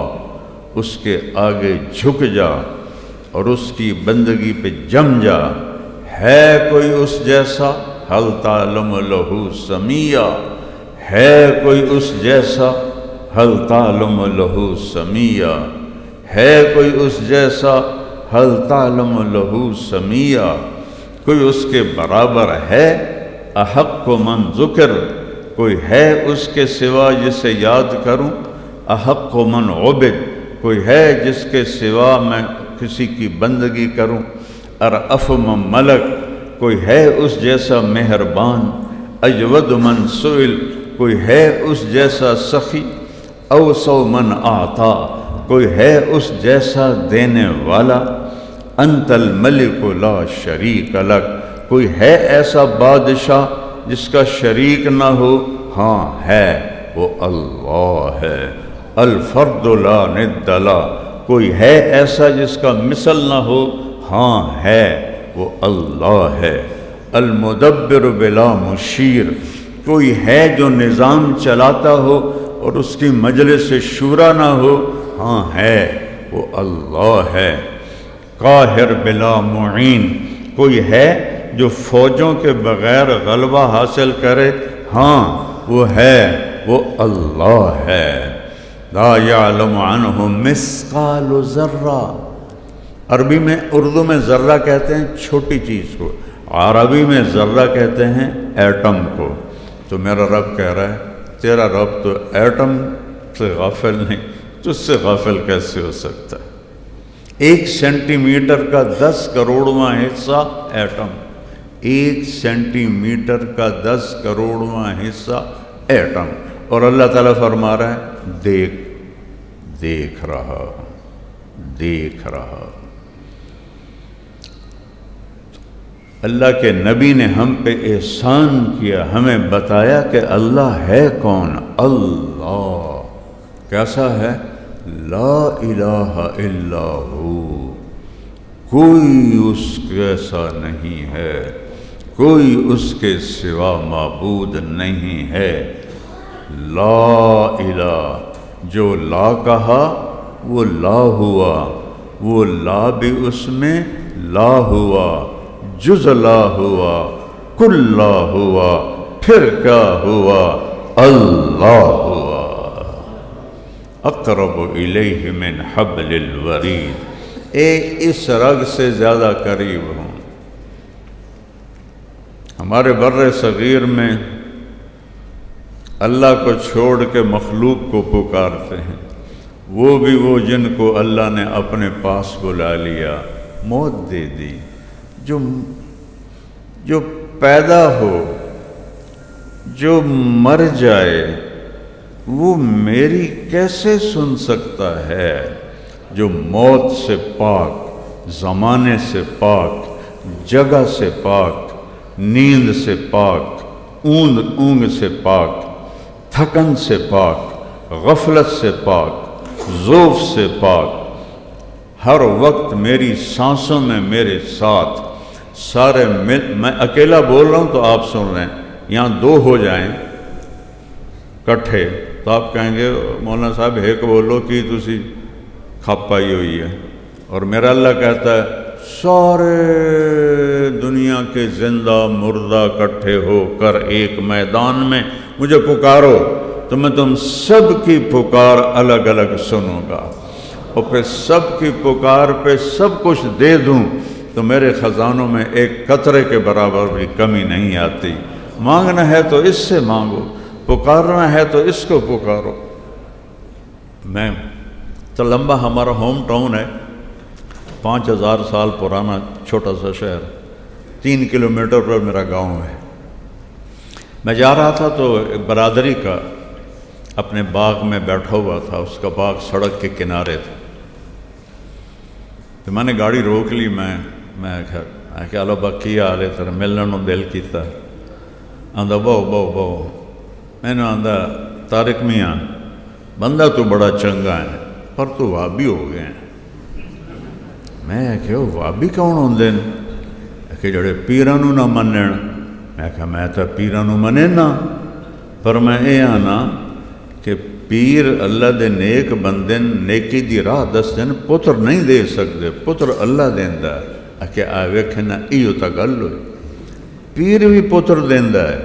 S1: اس کے آگے جھک جا اور اس کی بندگی پہ جم جا۔ ہے کوئی اس جیسا؟ هل تعلم له سمیہ، ہے کوئی اس جیسا؟ هل تعلم له سمیہ، ہے کوئی اس جیسا؟ هل تعلم له سمیہ، کوئی اس کے برابر ہے؟ احق من ذکر، کوئی ہے اس کے سوا جسے یاد کروں؟ احق من عبد، کوئی ہے جس کے سوا میں کسی کی بندگی کروں؟ ارأف من ملک، کوئی ہے اس جیسا مہربان؟ اجود من سئل، کوئی ہے اس جیسا سخی؟ اوسع من اعطا، کوئی ہے اس جیسا دینے والا؟ انت الملک لا شریک لک، کوئی ہے ایسا بادشاہ جس کا شریک نہ ہو؟ ہاں ہے، وہ اللہ ہے۔ الفرد لا ند لہ، کوئی ہے ایسا جس کا مثل نہ ہو؟ ہاں ہے، وہ اللہ ہے۔ المدبر بلا مشیر، کوئی ہے جو نظام چلاتا ہو اور اس کی مجلس شورا نہ ہو؟ ہاں ہے، وہ اللہ ہے۔ قاہر بلا معین، کوئی ہے جو فوجوں کے بغیر غلبہ حاصل کرے؟ ہاں وہ ہے، وہ اللہ ہے۔ لا یعلم عنہ مثقال ذرہ، عربی میں، اردو میں ذرہ کہتے ہیں چھوٹی چیز کو، عربی میں ذرہ کہتے ہیں ایٹم کو۔ تو میرا رب کہہ رہا ہے تیرا رب تو ایٹم سے غافل نہیں، تجھ سے غافل کیسے ہو سکتا ہے؟ 1 سینٹی میٹر کا 10 کروڑواں حصہ ایٹم، 1 سینٹی میٹر کا 10 کروڑواں حصہ ایٹم، اور اللہ تعالیٰ فرما رہا ہے دیکھ رہا۔ اللہ کے نبی نے ہم پہ احسان کیا، ہمیں بتایا کہ اللہ ہے کون؟ اللہ کیسا ہے؟ لا الہ الا ہو، کوئی اس کیسا نہیں ہے، کوئی اس کے سوا معبود نہیں ہے۔ لا الہ، جو لا کہا وہ لا ہوا، وہ لا بھی اس میں لا ہوا، جز لا ہوا، کل لا ہوا، پھر کیا ہوا؟ اللہ ہوا۔ اقرب الیہ من حبل الورید، اس رگ سے زیادہ قریب ہوں۔ ہمارے بر صغیر میں اللہ کو چھوڑ کے مخلوق کو پکارتے ہیں، وہ بھی وہ جن کو اللہ نے اپنے پاس بلا لیا، موت دے دی۔ جو پیدا ہو، جو مر جائے، وہ میری کیسے سن سکتا ہے؟ جو موت سے پاک، زمانے سے پاک، جگہ سے پاک، نیند سے پاک، اونگ سے پاک، تھکن سے پاک، غفلت سے پاک، ذوف سے پاک، ہر وقت میری سانسوں میں میرے ساتھ، سارے میں اکیلا بول رہا ہوں تو آپ سن رہے ہیں، یہاں 2 ہو جائیں کٹھے تو آپ کہیں گے مولانا صاحب ایک بولو کہ تسی کھپ پائی ہوئی ہے، اور میرا اللہ کہتا ہے سارے دنیا کے زندہ مردہ کٹھے ہو کر ایک میدان میں مجھے پکارو تو میں تم سب کی پکار الگ الگ سنوں گا، اور پھر سب کی پکار پہ سب کچھ دے دوں تو میرے خزانوں میں ایک قطرے کے برابر بھی کمی نہیں آتی۔ مانگنا ہے تو اس سے مانگو، پکارنا ہے تو اس کو پکارو۔ میں تو لمبا ہمارا ہوم ٹاؤن ہے، 5000 سال پرانا چھوٹا سا شہر، 3 کلومیٹر پر میرا گاؤں ہے۔ میں جا رہا تھا تو ایک برادری کا اپنے باغ میں بیٹھا ہوا تھا، اس کا باغ سڑک کے کنارے تھا، تو میں نے گاڑی روک لی۔ میں کہ اللہ باقی آلے تر ملنے نو دل کیتا، آندہ بہو میں نے آندہ طارق میاں بندہ تو بڑا چنگا ہے پر تو وابی ہو گئے ہیں۔ میں کہ وابی کون ہوندے نے؟ کہ جڑے پیرانو نہ منن۔ میں کہ میں تو پیرانو منے نا، پر میں یہ آنا کہ پیر اللہ دے نیک بندن نیکی دی راہ دسدن، پتر نہیں دے سکتے، پتر اللہ دیندا ہے۔ کہ آ ویکھنا ایو تا گل ہوئی، پیر بھی پتر دیندا ہے۔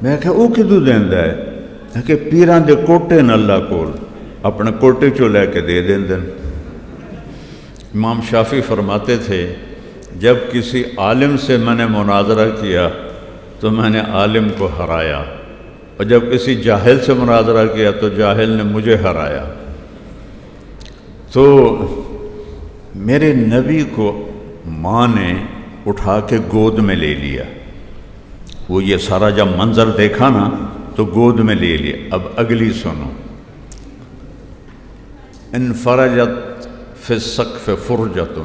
S1: میں کہ او کدوں دیندا ہے؟ کہ پیران دے کوٹے ن اللہ کول، اپنے کوٹے چو لے کے دے دیندن۔ امام شافعی فرماتے تھے جب کسی عالم سے میں نے مناظرہ کیا تو میں نے عالم کو ہرایا، اور جب کسی جاہل سے مناظرہ کیا تو جاہل نے مجھے ہرایا۔ تو میرے نبی کو ماں نے اٹھا کے گود میں لے لیا، وہ یہ سارا جب منظر دیکھا نا تو گود میں لے لیا۔ اب اگلی سنو، انفرجت فی السقف فرجۃ،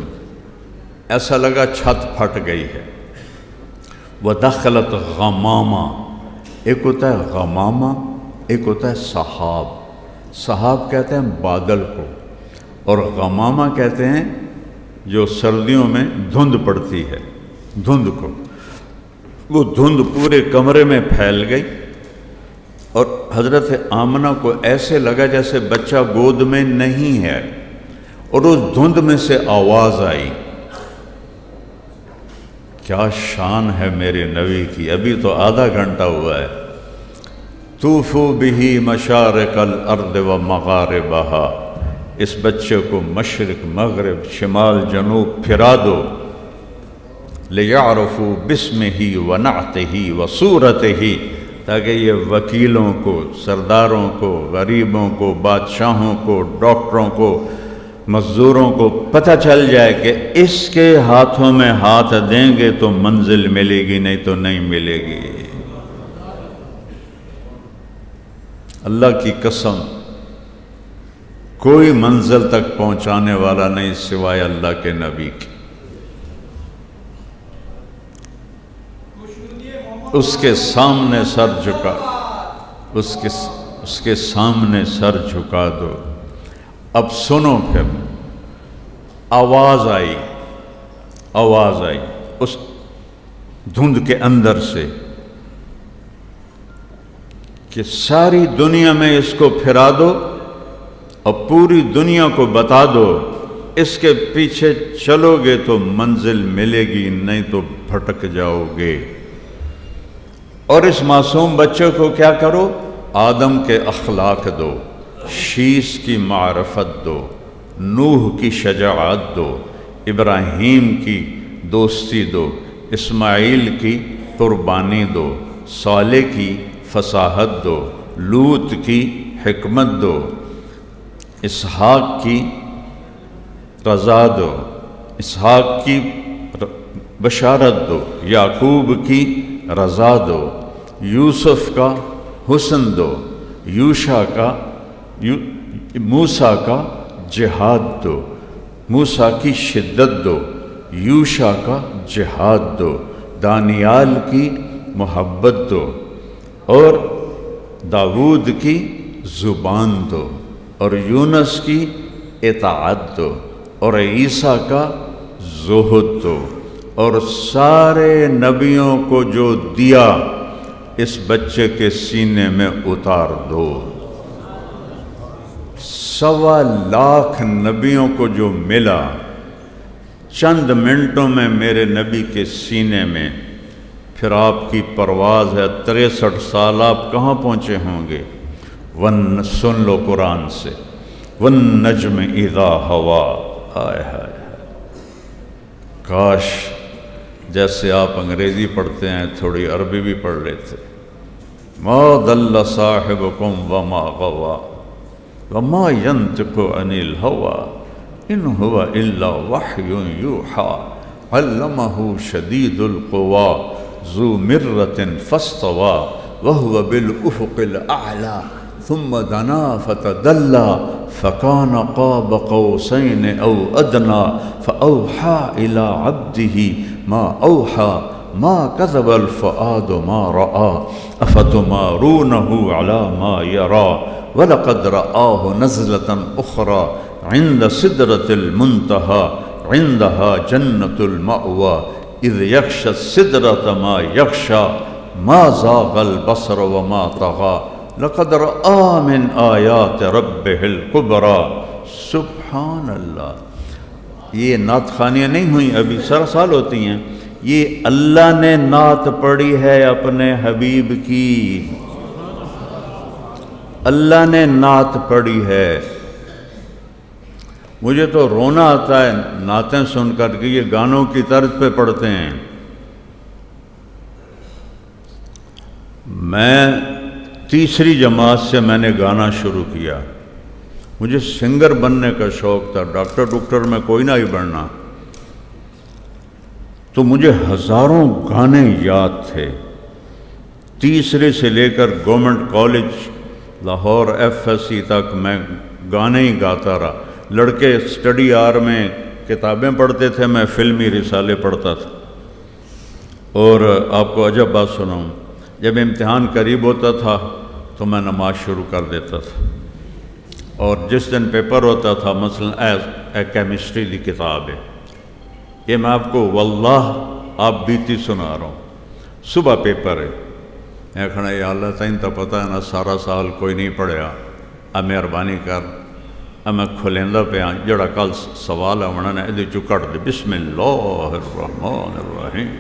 S1: ایسا لگا چھت پھٹ گئی ہے۔ وَدَخَلَتْ غَمَامَ، ایک ہوتا ہے غمامہ، ایک ہوتا ہے سحاب۔ سحاب کہتے ہیں بادل کو، اور غمامہ کہتے ہیں جو سردیوں میں دھند پڑتی ہے، دھند کو۔ وہ دھند پورے کمرے میں پھیل گئی، اور حضرت آمنہ کو ایسے لگا جیسے بچہ گود میں نہیں ہے، اور اس دھند میں سے آواز آئی۔ کیا شان ہے میرے نبی کی، ابھی تو آدھا گھنٹہ ہوا ہے۔ طوفوا بہ مشارق الارض و مغاربہا، اس بچے کو مشرق مغرب شمال جنوب پھرا دو۔ لیعرفوا باسمہ و نعتہ و صورتہ، تاکہ یہ وکیلوں کو، سرداروں کو، غریبوں کو، بادشاہوں کو، ڈاکٹروں کو، مزدوروں کو پتہ چل جائے کہ اس کے ہاتھوں میں ہاتھ دیں گے تو منزل ملے گی، نہیں تو نہیں ملے گی۔ اللہ کی قسم کوئی منزل تک پہنچانے والا نہیں سوائے اللہ کے نبی کی۔ اس کے سامنے سر جھکا، اس کے سامنے سر جھکا دو۔ اب سنو، پھر آواز آئی اس دھند کے اندر سے کہ ساری دنیا میں اس کو پھرا دو اور پوری دنیا کو بتا دو، اس کے پیچھے چلو گے تو منزل ملے گی، نہیں تو بھٹک جاؤ گے۔ اور اس معصوم بچے کو کیا کرو؟ آدم کے اخلاق دو، شیش کی معرفت دو، نوح کی شجاعت دو، ابراہیم کی دوستی دو، اسماعیل کی قربانی دو، صالح کی فصاحت دو، لوط کی حکمت دو، اسحاق کی رضا دو، اسحاق کی بشارت دو، یعقوب کی رضا دو، یوسف کا حسن دو، موسیٰ کا جہاد دو، موسیٰ کی شدت دو، یوشع کا جہاد دو، دانیال کی محبت دو، اور داود کی زبان دو، اور یونس کی اطاعت دو، اور عیسیٰ کا زہد دو، اور سارے نبیوں کو جو دیا اس بچے کے سینے میں اتار دو۔ 1.25 لاکھ نبیوں کو جو ملا چند منٹوں میں میرے نبی کے سینے میں، پھر آپ کی پرواز ہے 63 سال، آپ کہاں پہنچے ہوں گے؟ سن لو قرآن سے، وَالنَّجْمِ إِذَا هَوَىٰ۔ ہائے ہائے، کاش جیسے آپ انگریزی پڑھتے ہیں تھوڑی عربی بھی پڑھ لیتے۔ مَا ضَلَّ صَاحِبُكُمْ وَمَا غَوَىٰ وَمَا يَنطِقُ عَنِ الْهَوَىٰ إِنْ هُوَ إِلَّا وَحْيٌ يُوحَىٰ عَلَّمَهُ شَدِيدُ الْقُوَىٰ ذُو مِرَّةٍ فَاسْتَوَىٰ وَهُوَ بِالْأُفُقِ الْأَعْلَىٰ ثُمَّ دَنَا فَتَدَلَّىٰ فَكَانَ قَابَ قَوْسَيْنِ أَوْ أَدْنَىٰ فَأَوْحَىٰ إِلَىٰ عَبْدِهِ مَا أَوْحَىٰ مَا كَذَبَ الْفُؤَادُ مَا رَأَىٰ أَفَتُمَارُونَهُ عَلَىٰ مَا يَرَىٰ وَلَقَدْ رَآهُ نَزْلَةً أُخْرَىٰ عِندَ سِدْرَةِ الْمُنتَهَىٰ عِندَهَا جَنَّةُ الْمَأْوَىٰ إِذْ يَغْشَى السِّدْرَةَ مَا يَغْشَىٰ مَا زَاغَ الْبَصَرُ وَمَا طَغَىٰ لَقَدْ رَآ مِنْ آيَاتِ رَبِّهِ الْكُبْرَىٰ۔ سبحان اللہ، یہ نعت خوانیاں نہیں ہوئیں، ابھی 100 سال ہوتی ہیں، یہ اللہ نے نعت پڑھی ہے اپنے حبیب کی، اللہ نے نعت پڑھی ہے۔ مجھے تو رونا آتا ہے نعتیں سن کر کہ یہ گانوں کی طرز پہ پڑھتے ہیں۔ میں تیسری جماعت سے میں نے گانا شروع کیا، مجھے سنگر بننے کا شوق تھا، ڈاکٹر میں کوئی نہ ہی بننا، تو مجھے ہزاروں گانے یاد تھے۔ تیسرے سے لے کر گورنمنٹ کالج لاہور FSC تک میں گانے ہی گاتا رہا۔ لڑکے اسٹڈی آر میں کتابیں پڑھتے تھے، میں فلمی رسالے پڑھتا تھا۔ اور آپ کو عجب بات سناؤں، جب امتحان قریب ہوتا تھا تو میں نماز شروع کر دیتا تھا، اور جس دن پیپر ہوتا تھا، مثلا کیمسٹری کی کتاب ہے، یہ میں آپ کو واللہ آپ بیتی سنا رہا ہوں، صبح پیپر ہے، میں کہنا یا اللہ تعین تو پتہ ہے نا سارا سال کوئی نہیں پڑھیا، اب مہربانی کر اب میں کھلیندہ پہ جڑا کل سوال ہے انہوں نے ادھے چکڑ دے، بسم اللہ الرحمن الرحیم۔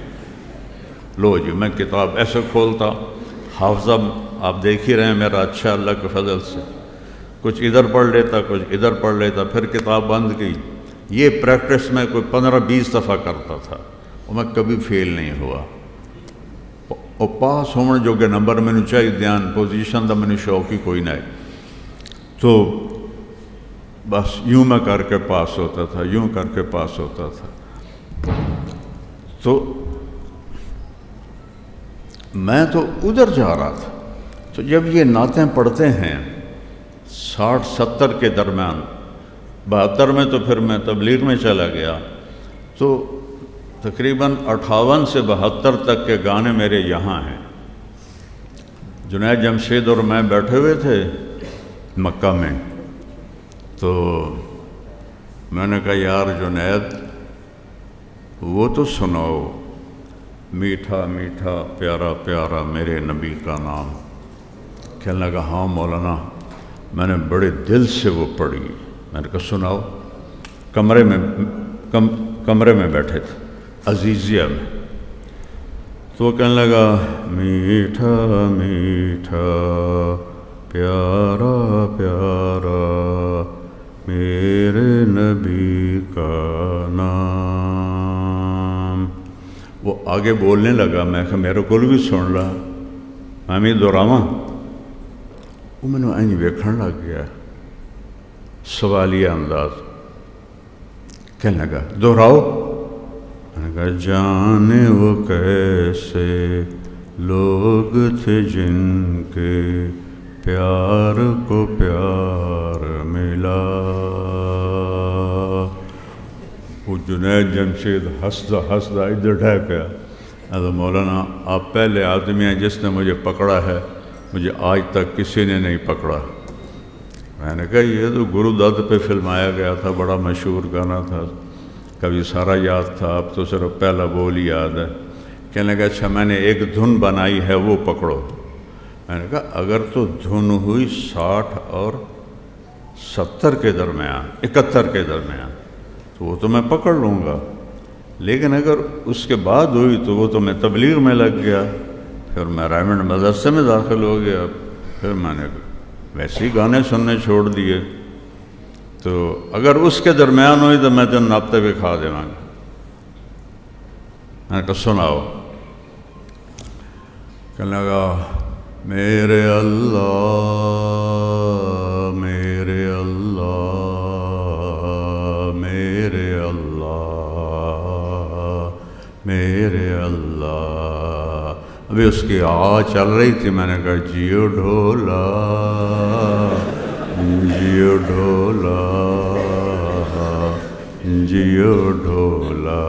S1: لو جی میں کتاب ایسے کھولتا، حافظہ آپ دیکھ ہی رہے ہیں میرا اچھا اللہ کے فضل سے، کچھ ادھر پڑھ لیتا کچھ ادھر پڑھ لیتا، پھر کتاب بند کی۔ یہ پریکٹس میں کوئی 15-20 دفعہ کرتا تھا، اور میں کبھی فیل نہیں ہوا۔ اور پاس ہونے جو کہ نمبر میں چاہیے دھیان پوزیشن کا میں شوق ہی کوئی نہ ہے، تو بس یوں میں کر کے پاس ہوتا تھا، یوں کر کے پاس ہوتا تھا۔ تو میں تو ادھر جا رہا تھا، تو جب یہ نعتیں پڑھتے ہیں 60-70 کے درمیان، 72 میں تو پھر میں تبلیغ میں چلا گیا، تو تقریباً 58 سے 72 تک کے گانے میرے یہاں ہیں۔ جنید جمشید اور میں بیٹھے ہوئے تھے مکہ میں، تو میں نے کہا یار جنید وہ تو سناؤ، میٹھا میٹھا پیارا پیارا میرے نبی کا نام۔ کہنے لگا ہاں مولانا، میں نے بڑے دل سے وہ پڑھی۔ میں نے کہا سناؤ۔ کمرے میں بیٹھے تھے عزیزیہ میں، تو وہ کہنے لگا میٹھا میٹھا پیارا پیارا میرے نبی کا نام۔ وہ آگے بولنے لگا، میں کہا میرے کو بھی سن رہا، میں بھی دہراواں؟ وہ میں نے انج ویکھن لگ گیا، سوالیہ انداز۔ کہنے لگا دہراؤ۔ میں نے کہا جانے وہ کیسے لوگ تھے جن کے پیار کو پیار ملا۔ وہ جنید جمشید ہنستا ہنستا ادھر ڈھہ گیا۔ مولانا آپ پہلے آدمی ہیں جس نے مجھے پکڑا ہے، مجھے آج تک کسی نے نہیں پکڑا۔ میں نے کہا یہ تو گرو دت پہ فلمایا گیا تھا، بڑا مشہور گانا تھا، کبھی سارا یاد تھا، اب تو صرف پہلا بول ہی یاد ہے۔ کہنے لگا اچھا میں نے ایک دھن بنائی ہے وہ پکڑو۔ میں نے کہا اگر تو دھن ہوئی 60 اور 70 کے درمیان، 71 کے درمیان، تو وہ تو میں پکڑ لوں گا، لیکن اگر اس کے بعد ہوئی تو وہ تو میں تبلیغ میں لگ گیا، پھر میں رائمنڈ مدرسے میں داخل ہو گیا، پھر میں نے ویسے ہی گانے سننے چھوڑ دیے۔ تو اگر اس کے درمیان ہوئی تو میں تین نابطے پہ کھا دے گا۔ میں نے کہا سناؤ۔ کہنے لگا میرے اللہ میرے اللہ میرے اللہ میرے اللہ۔ ابھی اس کی آواز چل رہی تھی، میں نے کہا جیو ڈھولا جیو ڈھولا جیو ڈھولا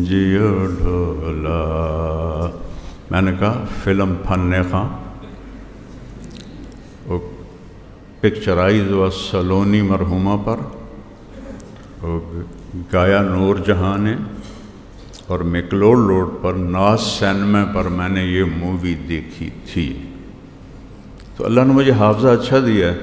S1: جیو ڈھولا۔ میں نے کہا فلم فن خاں وہ پکچرائز ہوا سلونی مرحومہ پر، وہ گایا نور جہاں نے، اور میکلوڈ روڈ پر ناز سینما پر میں نے یہ مووی دیکھی تھی۔ تو اللہ نے مجھے حافظہ اچھا دیا ہے،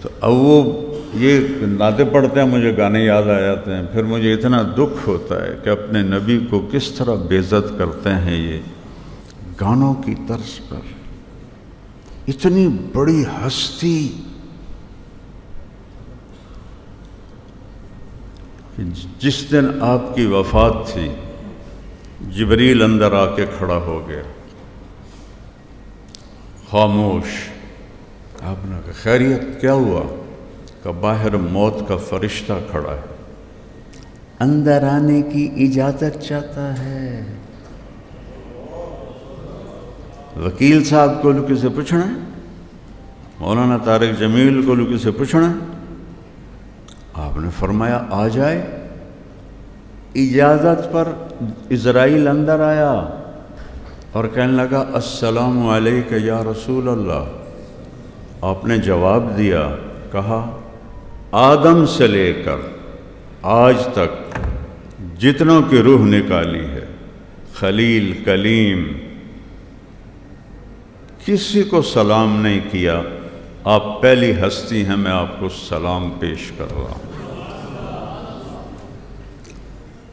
S1: تو اب وہ یہ نعتیں پڑھتے ہیں مجھے گانے یاد آ جاتے ہیں، پھر مجھے اتنا دکھ ہوتا ہے کہ اپنے نبی کو کس طرح بے عزت کرتے ہیں یہ گانوں کی طرز پر۔ اتنی بڑی ہستی جس دن آپ کی وفات تھی، جبریل اندر آ کے کھڑا ہو گیا، خاموش۔ آپ نے کہا خیریت کیا ہوا؟ کہ باہر موت کا فرشتہ کھڑا ہے، اندر آنے کی اجازت چاہتا ہے۔ وکیل صاحب کو لوگ سے پوچھنا ہے، مولانا طارق جمیل کو لوگ سے پوچھنا ہے۔ آپ نے فرمایا آ جائے۔ اجازت پر اسرائیل اندر آیا اور کہنے لگا السلام علیک یا رسول اللہ۔ آپ نے جواب دیا، کہا آدم سے لے کر آج تک جتنوں کی روح نکالی ہے، خلیل کلیم، کسی کو سلام نہیں کیا، آپ پہلی ہستی ہیں، میں آپ کو سلام پیش کر رہا ہوں۔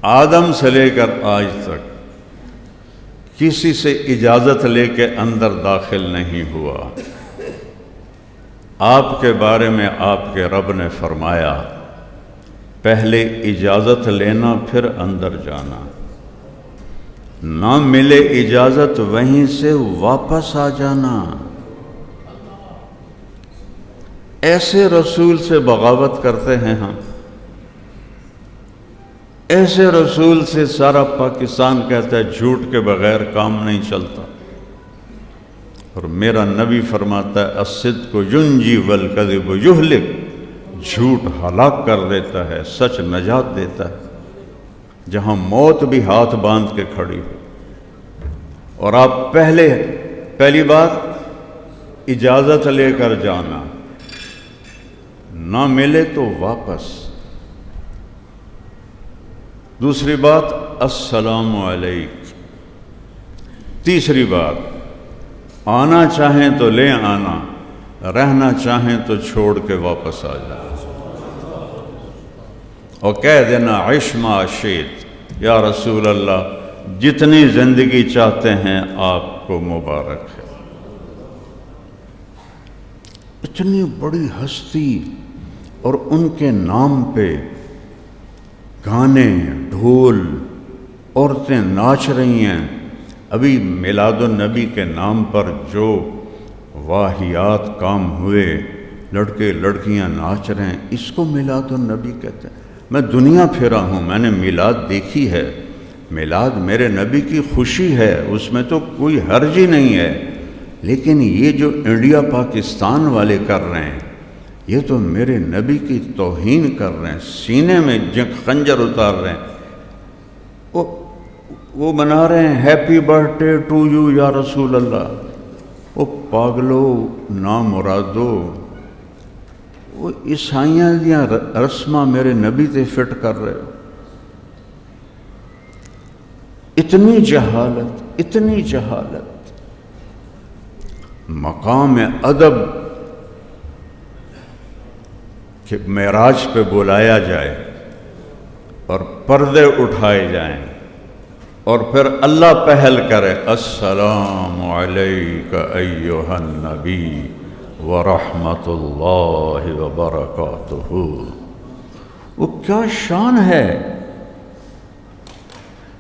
S1: آدم سے لے کر آج تک کسی سے اجازت لے کے اندر داخل نہیں ہوا۔ آپ کے بارے میں آپ کے رب نے فرمایا پہلے اجازت لینا پھر اندر جانا۔ نہ ملے اجازت وہیں سے واپس آ جانا۔ ایسے رسول سے بغاوت کرتے ہیں ہم، ایسے رسول سے سارا پاکستان کہتا ہے جھوٹ کے بغیر کام نہیں چلتا، اور میرا نبی فرماتا ہے الصدق ینجی والکذب یہلک، جھوٹ ہلاک کر دیتا ہے، سچ نجات دیتا ہے۔ جہاں موت بھی ہاتھ باندھ کے کھڑی ہو، اور آپ پہلی بات اجازت لے کر جانا، نہ ملے تو واپس۔ دوسری بات السلام علیکم۔ تیسری بات آنا چاہیں تو لے آنا، رہنا چاہیں تو چھوڑ کے واپس آ جائیں، اور کہہ دینا عش ما شئت، یا رسول اللہ جتنی زندگی چاہتے ہیں آپ کو مبارک ہے۔ اتنی بڑی ہستی اور ان کے نام پہ گانے، ڈھول، عورتیں ناچ رہی ہیں۔ ابھی میلاد النبی کے نام پر جو واہیات کام ہوئے، لڑکے لڑکیاں ناچ رہے ہیں، اس کو میلاد النبی کہتے ہیں۔ میں دنیا پھرا ہوں، میں نے میلاد دیکھی ہے، میلاد میرے نبی کی خوشی ہے، اس میں تو کوئی حرج ہی نہیں ہے، لیکن یہ جو انڈیا پاکستان والے کر رہے ہیں، یہ تو میرے نبی کی توہین کر رہے ہیں، سینے میں خنجر اتار رہے ہیں۔ وہ منا رہے ہیں happy birthday to you یا رسول اللہ۔ وہ پاگلو، نامرادو، وہ عیسائیاں دیاں رسماں میرے نبی تے فٹ کر رہے ہو۔ اتنی جہالت، اتنی جہالت۔ مقام ادب کہ معراج پہ بلایا جائے اور پردے اٹھائے جائیں، اور پھر اللہ پہل کرے السلام علیک ایھا النبی ورحمۃ اللہ وبرکاتہ۔ وہ کیا شان ہے!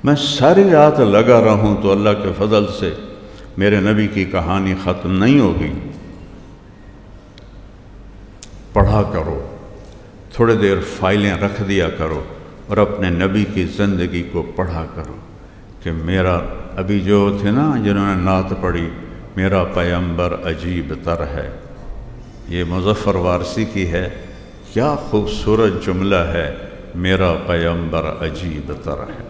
S1: میں ساری رات لگا رہوں تو اللہ کے فضل سے میرے نبی کی کہانی ختم نہیں ہوگی۔ پڑھا کرو، تھوڑے دیر فائلیں رکھ دیا کرو اور اپنے نبی کی زندگی کو پڑھا کرو کہ میرا، ابھی جو تھے نا جنہوں نے نعت پڑھی، میرا پیغمبر عجیب تر ہے، یہ مظفر وارسی کی ہے۔ کیا خوبصورت جملہ ہے، میرا پیغمبر عجیب تر ہے۔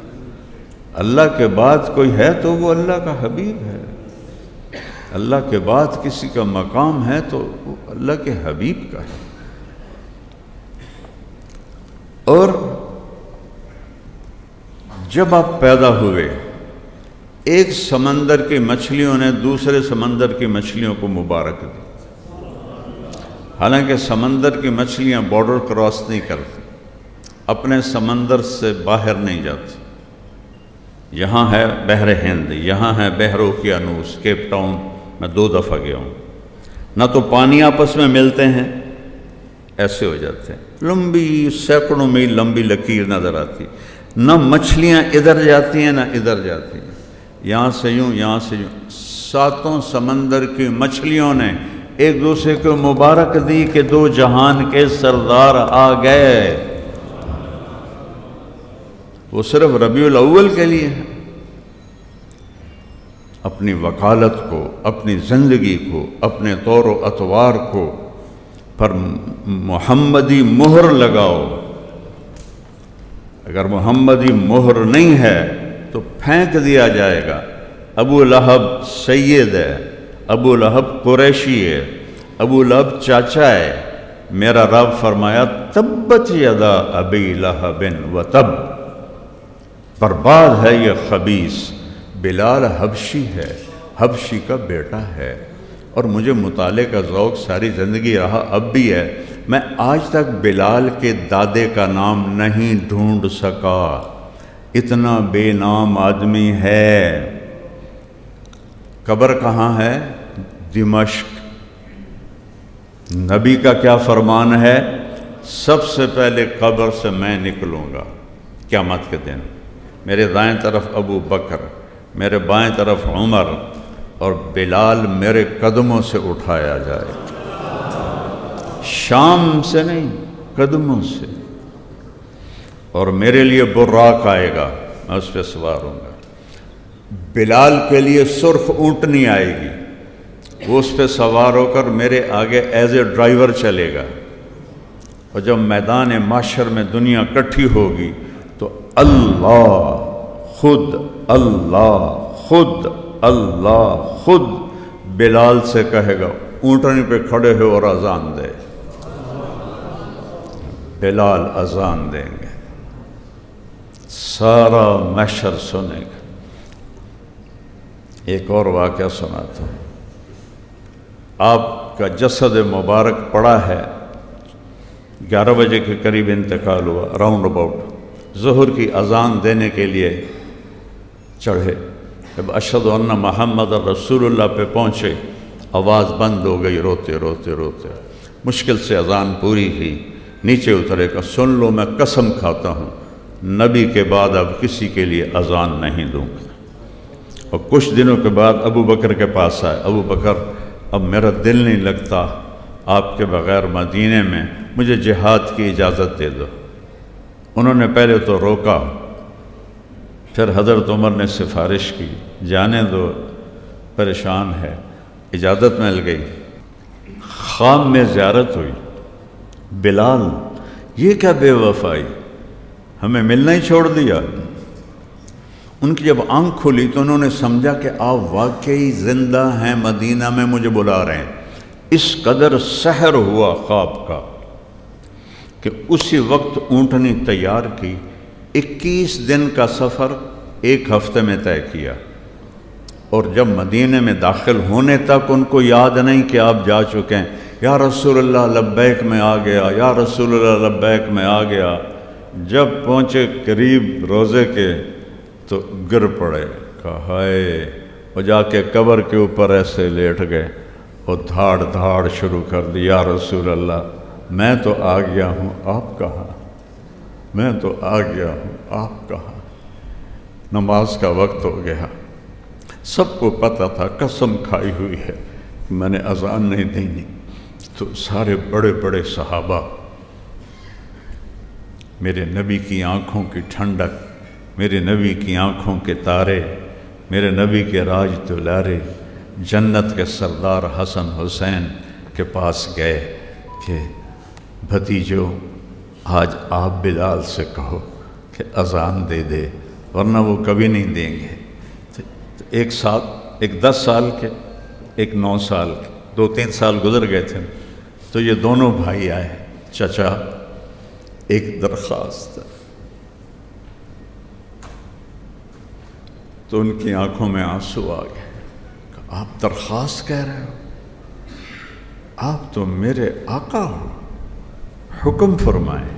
S1: اللہ کے بعد کوئی ہے تو وہ اللہ کا حبیب ہے، اللہ کے بعد کسی کا مقام ہے تو وہ اللہ کے حبیب کا ہے۔ اور جب آپ پیدا ہوئے، ایک سمندر کی مچھلیوں نے دوسرے سمندر کی مچھلیوں کو مبارک دی، حالانکہ سمندر کی مچھلیاں بارڈر کراس نہیں کرتی، اپنے سمندر سے باہر نہیں جاتی۔ یہاں ہے بحر ہند، یہاں ہے بحر اوقیانوس، کیپ ٹاؤن میں 2 دفعہ گیا ہوں، نہ تو پانی آپس میں ملتے ہیں، ایسے ہو جاتے ہیں، لمبی سینکڑوں میل لمبی لکیر نظر آتی، نہ مچھلیاں ادھر جاتی ہیں نہ ادھر جاتی ہیں، یہاں سے یوں یہاں سے یوں۔ 7 سمندر کی مچھلیوں نے ایک دوسرے کو مبارک دی کہ 2 جہان کے سردار آ گئے۔ وہ صرف ربیع الاول کے لیے ہے۔ اپنی وکالت کو، اپنی زندگی کو، اپنے طور و اطوار کو پر محمدی مہر لگاؤ۔ اگر محمدی مہر نہیں ہے تو پھینک دیا جائے گا۔ ابو لہب سید ہے، ابو لہب قریشی ہے، ابو لہب چاچا ہے۔ میرا رب فرمایا تبت یدا ابی لہب وتب، برباد ہے یہ خبیث۔ بلال حبشی ہے، حبشی کا بیٹا ہے، اور مجھے مطالعے کا ذوق ساری زندگی رہا، اب بھی ہے۔ میں آج تک بلال کے دادے کا نام نہیں ڈھونڈ سکا، اتنا بے نام آدمی ہے۔ قبر کہاں ہے؟ دمشق۔ نبی کا کیا فرمان ہے؟ سب سے پہلے قبر سے میں نکلوں گا قیامت کے دن، میرے دائیں طرف ابو بکر، میرے بائیں طرف عمر اور بلال میرے قدموں سے اٹھایا جائے، شام سے نہیں، قدموں سے، اور میرے لیے براق آئے گا، میں اس پہ سوار ہوں گا۔ بلال کے لیے سرخ اونٹنی آئے گی، وہ اس پہ سوار ہو کر میرے آگے ایز اے ڈرائیور چلے گا، اور جب میدان معاشر میں دنیا اکٹھی ہوگی تو اللہ خود خود بلال سے کہے گا اونٹنی پہ کھڑے ہو اور اذان دے۔ بلال اذان دیں گے، سارا محشر سنے گا۔ ایک اور واقعہ سناتا ہوں۔ آپ کا جسد مبارک پڑا ہے، 11 بجے کے قریب انتقال ہوا، راؤنڈ اباؤٹ ظہر کی اذان دینے کے لیے چڑھے، جب اشہد ان محمد رسول اللہ پہ پہنچے آواز بند ہو گئی، روتے روتے روتے مشکل سے اذان پوری کی، نیچے اترے گا، سن لو میں قسم کھاتا ہوں نبی کے بعد اب کسی کے لیے اذان نہیں دوں گا۔ اور کچھ دنوں کے بعد ابو بکر کے پاس آئے، ابو بکر اب میرا دل نہیں لگتا آپ کے بغیر مدینے میں، مجھے جہاد کی اجازت دے دو۔ انہوں نے پہلے تو روکا، پھر حضرت عمر نے سفارش کی، جانے دو، پریشان ہے، اجازت مل گئی۔ خام میں زیارت ہوئی، بلال یہ کیا بے وفائی، ہمیں ملنا ہی چھوڑ دیا۔ ان کی جب آنکھ کھلی تو انہوں نے سمجھا کہ آپ واقعی زندہ ہیں، مدینہ میں مجھے بلا رہے ہیں۔ اس قدر سحر ہوا خواب کا کہ اسی وقت اونٹنی تیار کی، 21 دن کا سفر 1 ہفتے میں طے کیا، اور جب مدینے میں داخل ہونے تک ان کو یاد نہیں کہ آپ جا چکے ہیں۔ یا رسول اللہ لبیک میں آ گیا، یا رسول اللہ لبیک میں آ گیا۔ جب پہنچے قریب روزے کے تو گر پڑے، کہا ہائے، اور جا کے قبر کے اوپر ایسے لیٹ گئے اور دھاڑ دھاڑ شروع کر دی، یا رسول اللہ میں تو آ گیا ہوں، آپ کہاں؟ میں تو آ گیا ہوں، آپ کہاں؟ نماز کا وقت ہو گیا، سب کو پتہ تھا، قسم کھائی ہوئی ہے میں نے اذان نہیں دینی۔ تو سارے بڑے بڑے صحابہ، میرے نبی کی آنکھوں کی ٹھنڈک، میرے نبی کی آنکھوں کے تارے، میرے نبی کے راج دلارے، جنت کے سردار حسن حسین کے پاس گئے کہ بھتیجو آج آپ بلال سے کہو کہ اذان دے دے، ورنہ وہ کبھی نہیں دیں گے۔ تو ایک 10 سال کے، ایک 9 سال کے، 2-3 سال گزر گئے تھے، تو یہ دونوں بھائی آئے، چچا ایک درخواست ہے۔ تو ان کی آنکھوں میں آنسو آ گئے کہ آپ درخواست کہہ رہے ہو؟ آپ تو میرے آقا ہو، حکم فرمائیں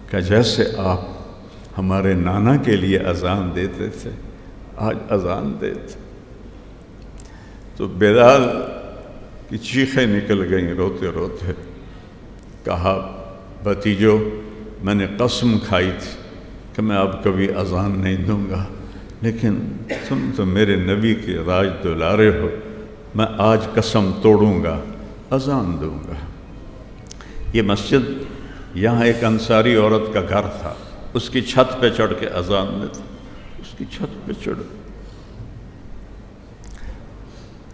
S1: کہ جیسے آپ ہمارے نانا کے لیے اذان دیتے تھے آج اذان دیتے۔ تو بلال کی چیخیں نکل گئیں روتے روتے، کہا بھتیجو میں نے قسم کھائی تھی کہ میں اب کبھی اذان نہیں دوں گا، لیکن تم تو میرے نبی کے راج دلارے ہو، میں آج قسم توڑوں گا، اذان دوں گا۔ یہ مسجد، یہاں ایک انصاری عورت کا گھر تھا، اس کی چھت پہ چڑھ کے اذان دیتا، اس کی چھت پہ چڑھ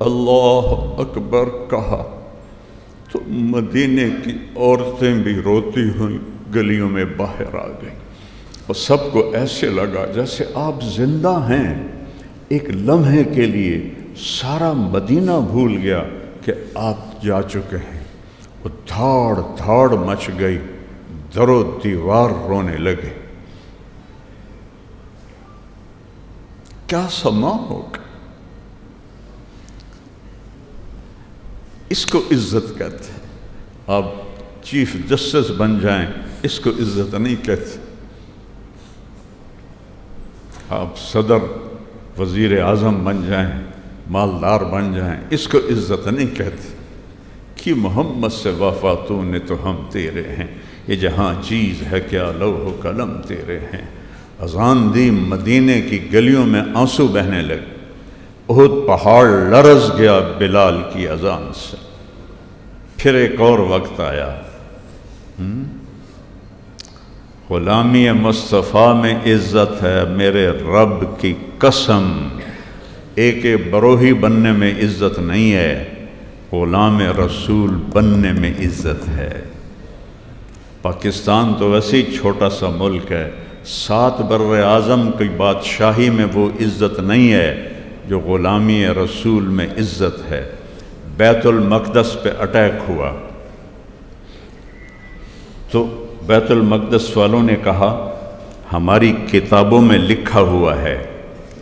S1: اللہ اکبر کہا تو مدینے کی عورتیں بھی روتی ہوئی گلیوں میں باہر آ گئیں، اور سب کو ایسے لگا جیسے آپ زندہ ہیں۔ ایک لمحے کے لیے سارا مدینہ بھول گیا کہ آپ جا چکے ہیں، وہ دھاڑ دھاڑ مچ گئی، در و دیوار رونے لگے۔ کیا سما ہوگا؟ اس کو عزت کہتے ہیں۔ آپ چیف جسٹس بن جائیں، اس کو عزت نہیں کہتے۔ آپ صدر، وزیر اعظم بن جائیں، مالدار بن جائیں، اس کو عزت نہیں کہتے۔ کہ محمد سے وفاتوں نے تو ہم تیرے ہیں، یہ جہاں چیز ہے کیا لوح و قلم تیرے ہیں۔ اذان دی، مدینے کی گلیوں میں آنسو بہنے لگے، احد پہاڑ لرز گیا بلال کی اذان سے۔ پھر ایک اور وقت آیا، غلامی مصطفیٰ میں عزت ہے، میرے رب کی قسم، ایک بروہی بننے میں عزت نہیں ہے، غلام رسول بننے میں عزت ہے۔ پاکستان تو ویسے ہی چھوٹا سا ملک ہے، 7 بر اعظم کی بادشاہی میں وہ عزت نہیں ہے جو غلامی رسول میں عزت ہے۔ بیت المقدس پہ اٹیک ہوا تو بیت المقدس والوں نے کہا ہماری کتابوں میں لکھا ہوا ہے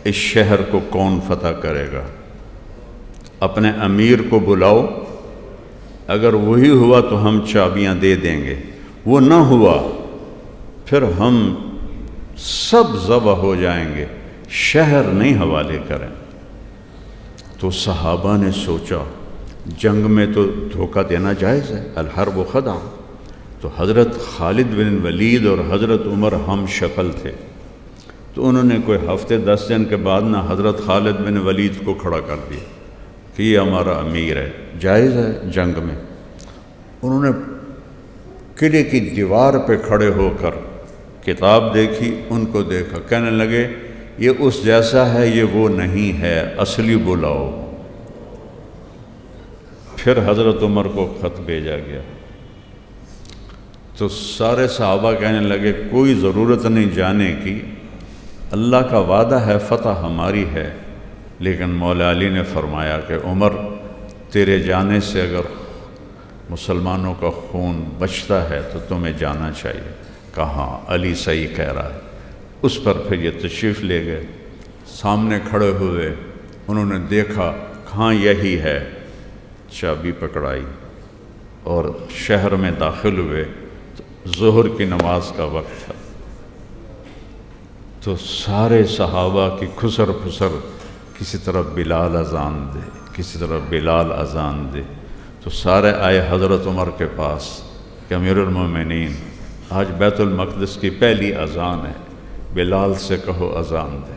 S1: اس شہر کو کون فتح کرے گا، اپنے امیر کو بلاؤ، اگر وہی ہوا تو ہم چابیاں دے دیں گے، وہ نہ ہوا پھر ہم سب ذبح ہو جائیں گے، شہر نہیں حوالے کریں۔ تو صحابہ نے سوچا جنگ میں تو دھوکہ دینا جائز ہے، الحرب خدع۔ تو حضرت خالد بن ولید اور حضرت عمر ہم شکل تھے، تو انہوں نے کوئی ہفتے 10 دن کے بعد نہ حضرت خالد بن ولید کو کھڑا کر دیا کہ یہ ہمارا امیر ہے، جائز ہے جنگ میں۔ انہوں نے قلعے کی دیوار پہ کھڑے ہو کر کتاب دیکھی، ان کو دیکھا، کہنے لگے یہ اس جیسا ہے، یہ وہ نہیں ہے، اصلی بلاؤ۔ پھر حضرت عمر کو خط بھیجا گیا تو سارے صحابہ کہنے لگے کوئی ضرورت نہیں جانے کی، اللہ کا وعدہ ہے فتح ہماری ہے، لیکن مولا علی نے فرمایا کہ عمر تیرے جانے سے اگر مسلمانوں کا خون بچتا ہے تو تمہیں جانا چاہیے۔ کہاں علی صحیح کہہ رہا ہے۔ اس پر پھر یہ تشریف لے گئے، سامنے کھڑے ہوئے، انہوں نے دیکھا کہاں یہی ہے، چابی پکڑائی اور شہر میں داخل ہوئے۔ ظہر کی نماز کا وقت تھا تو سارے صحابہ کی خسر پھسر، کسی طرف بلال اذان دے، کسی طرف بلال اذان دے، تو سارے آئے حضرت عمر کے پاس کہ امیر المومنین آج بیت المقدس کی پہلی اذان ہے، بلال سے کہو اذان دے۔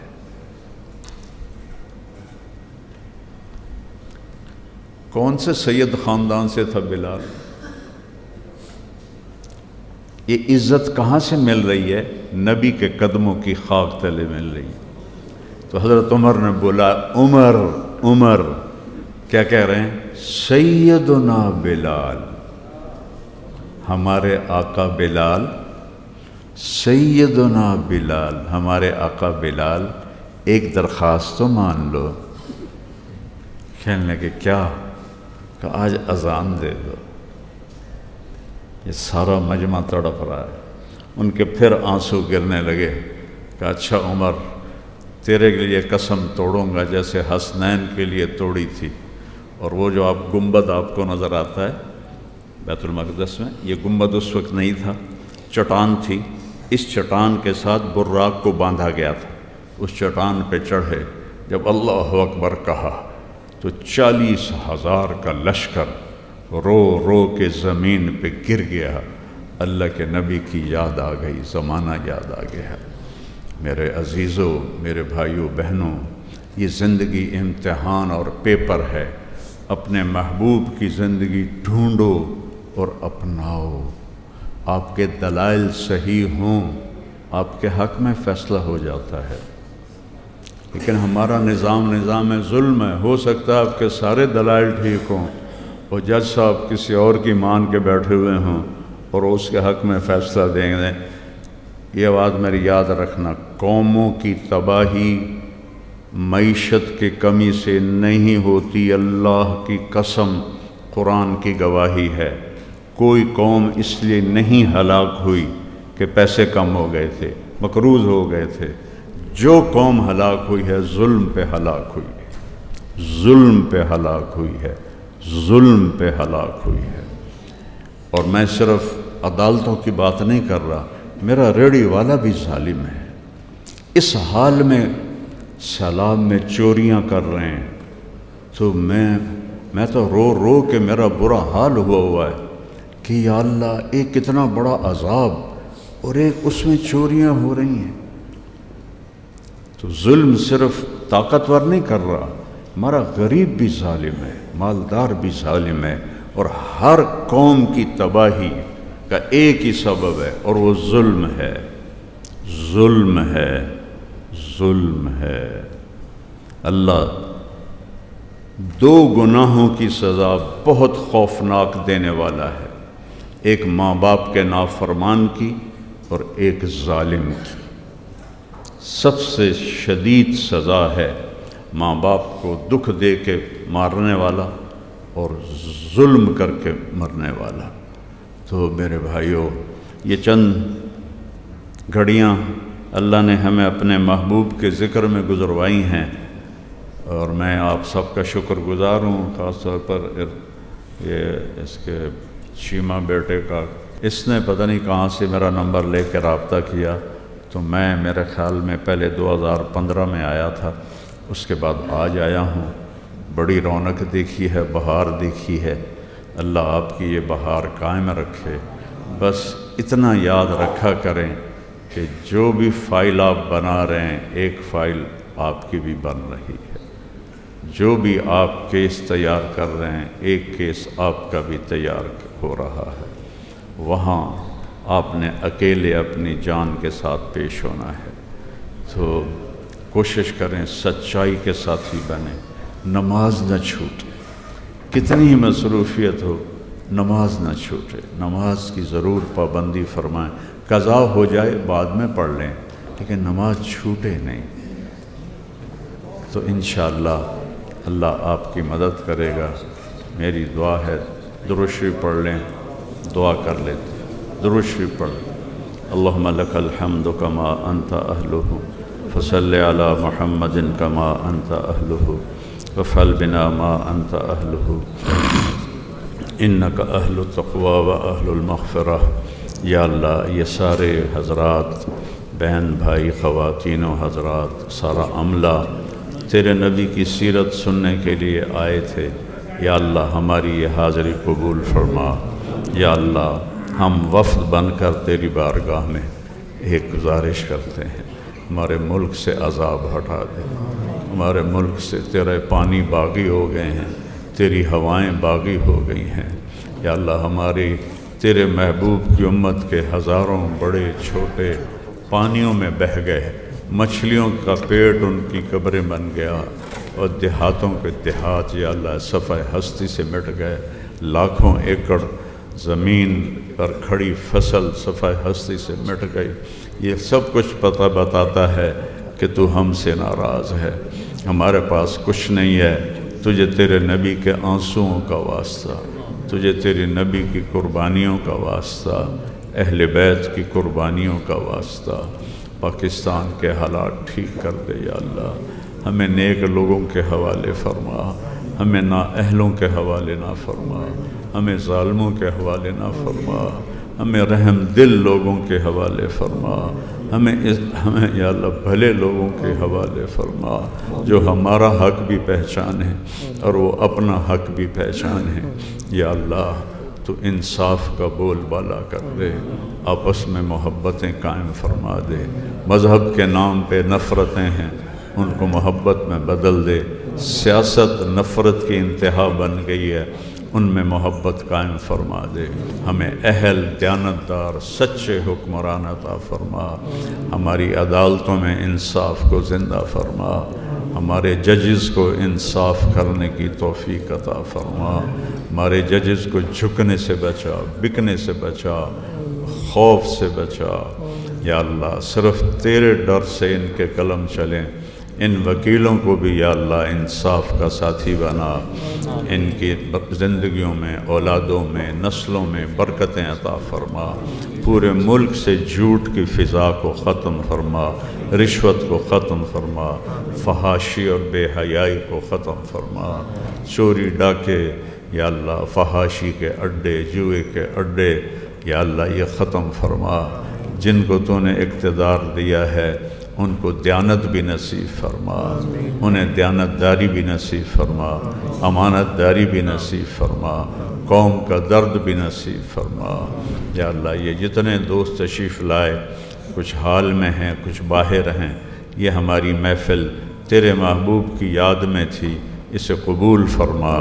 S1: کون سے سید خاندان سے تھا بلال؟ یہ عزت کہاں سے مل رہی ہے؟ نبی کے قدموں کی خاک تلے مل رہی ہے۔ تو حضرت عمر نے بولا عمر عمر، کیا کہہ رہے ہیں؟ سیدنا بلال، ہمارے آقا بلال، سیدنا بلال، ہمارے آقا بلال، ایک درخواست تو مان لو۔ کہنے لگے کیا؟ کہ آج اذان دے دو۔ یہ سارا مجمع تڑپ رہا ہے، ان کے پھر آنسو گرنے لگے کہ اچھا عمر تیرے کے لیے قسم توڑوں گا جیسے حسنین کے لیے توڑی تھی۔ اور وہ جو آپ گنبد آپ کو نظر آتا ہے بیت المقدس میں، یہ گنبد اس وقت نہیں تھا، چٹان تھی، اس چٹان کے ساتھ براق کو باندھا گیا تھا۔ اس چٹان پہ چڑھے، جب اللہ اکبر کہا تو 40,000 کا لشکر رو رو کے زمین پہ گر گیا۔ اللہ کے نبی کی یاد آ گئی، زمانہ یاد آ گیا۔ میرے عزیزوں، میرے بھائیوں بہنوں، یہ زندگی امتحان اور پیپر ہے۔ اپنے محبوب کی زندگی ڈھونڈو اور اپناؤ۔ آپ کے دلائل صحیح ہوں، آپ کے حق میں فیصلہ ہو جاتا ہے۔ لیکن ہمارا نظام ظلم ہے۔ ہو سکتا ہے آپ کے سارے دلائل ٹھیک ہوں اور جج صاحب کسی اور کی مان کے بیٹھے ہوئے ہوں اور اس کے حق میں فیصلہ دیں گے۔ یہ بات میری یاد رکھنا، قوموں کی تباہی معیشت کی کمی سے نہیں ہوتی، اللہ کی قسم، قرآن کی گواہی ہے۔ کوئی قوم اس لیے نہیں ہلاک ہوئی کہ پیسے کم ہو گئے تھے، مقروض ہو گئے تھے۔ جو قوم ہلاک ہوئی ہے ظلم پہ ہلاک ہوئی ہے، ظلم پہ ہلاک ہوئی ہے، ظلم پہ ہلاک ہوئی ہے۔ اور میں صرف عدالتوں کی بات نہیں کر رہا، میرا ریڑھی والا بھی ظالم ہے۔ اس حال میں سیلاب میں چوریاں کر رہے ہیں تو میں تو رو رو کے میرا برا حال ہوا ہے کہ یا اللہ ایک اتنا بڑا عذاب اور ایک اس میں چوریاں ہو رہی ہیں۔ تو ظلم صرف طاقتور نہیں کر رہا، ہمارا غریب بھی ظالم ہے، مالدار بھی ظالم ہے، اور ہر قوم کی تباہی کا ایک ہی سبب ہے، اور وہ ظلم ہے، ظلم ہے، ظلم ہے۔ اللہ دو گناہوں کی سزا بہت خوفناک دینے والا ہے، ایک ماں باپ کے نافرمان کی اور ایک ظالم کی۔ سب سے شدید سزا ہے ماں باپ کو دکھ دے کے مارنے والا اور ظلم کر کے مرنے والا۔ تو میرے بھائیوں، یہ چند گھڑیاں اللہ نے ہمیں اپنے محبوب کے ذکر میں گزروائی ہیں، اور میں آپ سب کا شکر گزار ہوں، خاص طور پر یہ اس کے شیما بیٹے کا، اس نے پتہ نہیں کہاں سے میرا نمبر لے کے رابطہ کیا، تو میں میرے خیال میں پہلے 2015 میں آیا تھا، اس کے بعد آج آیا ہوں۔ بڑی رونق دیکھی ہے، بہار دیکھی ہے، اللہ آپ کی یہ بہار قائم رکھے۔ بس اتنا یاد رکھا کریں کہ جو بھی فائل آپ بنا رہے ہیں، ایک فائل آپ کی بھی بن رہی ہے، جو بھی آپ کیس تیار کر رہے ہیں، ایک کیس آپ کا بھی تیار ہو رہا ہے۔ وہاں آپ نے اکیلے اپنی جان کے ساتھ پیش ہونا ہے، تو کوشش کریں سچائی کے ساتھ ہی بنیں، نماز نہ چھوٹے، کتنی ہی مصروفیت ہو نماز نہ چھوٹے، نماز کی ضرور پابندی فرمائیں، قضا ہو جائے بعد میں پڑھ لیں، لیکن نماز چھوٹے نہیں۔ تو انشاءاللہ اللہ آپ کی مدد کرے گا۔ میری دعا ہے، درود شریف پڑھ لیں، دعا کر لیتے، درود شریف پڑھ لیں۔ اللہم لک الحمد کما انت اہلہ فصل علی محمد کما انت اہلہ وفعل بنا ما انت اہلہ انک اہل التقوی و اہل المغفرہ۔ یا اللہ، یہ سارے حضرات، بہن بھائی، خواتین و حضرات، سارا عملہ تیرے نبی کی سیرت سننے کے لیے آئے تھے، یا اللہ ہماری یہ حاضری قبول فرما۔ یا اللہ، ہم وفد بن کر تیری بارگاہ میں ایک گزارش کرتے ہیں، ہمارے ملک سے عذاب ہٹا دے، ہمارے ملک سے تیرے پانی باغی ہو گئے ہیں، تیری ہوائیں باغی ہو گئی ہیں۔ یا اللہ، ہماری تیرے محبوب کی امت کے ہزاروں بڑے چھوٹے پانیوں میں بہہ گئے، مچھلیوں کا پیٹ ان کی قبریں بن گیا، اور دیہاتوں کے دیہات یا اللہ صفحہ ہستی سے مٹ گئے، لاکھوں ایکڑ زمین پر کھڑی فصل صفحہ ہستی سے مٹ گئی۔ یہ سب کچھ پتہ بتاتا ہے کہ تو ہم سے ناراض ہے، ہمارے پاس کچھ نہیں ہے، تجھے تیرے نبی کے آنسوؤں کا واسطہ، تجھے تیرے نبی کی قربانیوں کا واسطہ، اہل بیت کی قربانیوں کا واسطہ، پاکستان کے حالات ٹھیک کر دے یا اللہ، ہمیں نیک لوگوں کے حوالے فرما، ہمیں نااہلوں کے حوالے نہ فرما، ہمیں ظالموں کے حوالے نہ فرما، ہمیں رحم دل لوگوں کے حوالے فرما، ہمیں یا اللہ بھلے لوگوں کے حوالے فرما، جو ہمارا حق بھی پہچانے اور وہ اپنا حق بھی پہچانے۔ یا اللہ، تو انصاف کا بول بالا کر دے، آپس میں محبتیں قائم فرما دے، مذہب کے نام پہ نفرتیں ہیں ان کو محبت میں بدل دے، سیاست نفرت کی انتہا بن گئی ہے، ان میں محبت قائم فرما دے، ہمیں اہل دیانتدار سچے حکمران عطا فرما، ہماری عدالتوں میں انصاف کو زندہ فرما، ہمارے ججز کو انصاف کرنے کی توفیق عطا فرما، ہمارے ججز کو جھکنے سے بچا، بکنے سے بچا، خوف سے بچا۔ یا اللہ، صرف تیرے ڈر سے ان کے قلم چلیں، ان وکیلوں کو بھی یا اللہ انصاف کا ساتھی بنا، ان کی زندگیوں میں، اولادوں میں، نسلوں میں برکتیں عطا فرما، پورے ملک سے جھوٹ کی فضا کو ختم فرما، رشوت کو ختم فرما، فحاشی اور بے حیائی کو ختم فرما، چوری ڈاکے یا اللہ، فحاشی کے اڈے، جوئے کے اڈے یا اللہ یہ ختم فرما، جن کو تو نے اقتدار دیا ہے ان کو دیانت بھی نصیب فرما، انہیں دیانت داری بھی نصیب فرما، امانت داری بھی نصیب فرما، قوم کا درد بھی نصیب فرما۔ یا اللہ، یہ جتنے دوست تشریف لائے، کچھ حال میں ہیں، کچھ باہر ہیں، یہ ہماری محفل تیرے محبوب کی یاد میں تھی، اسے قبول فرما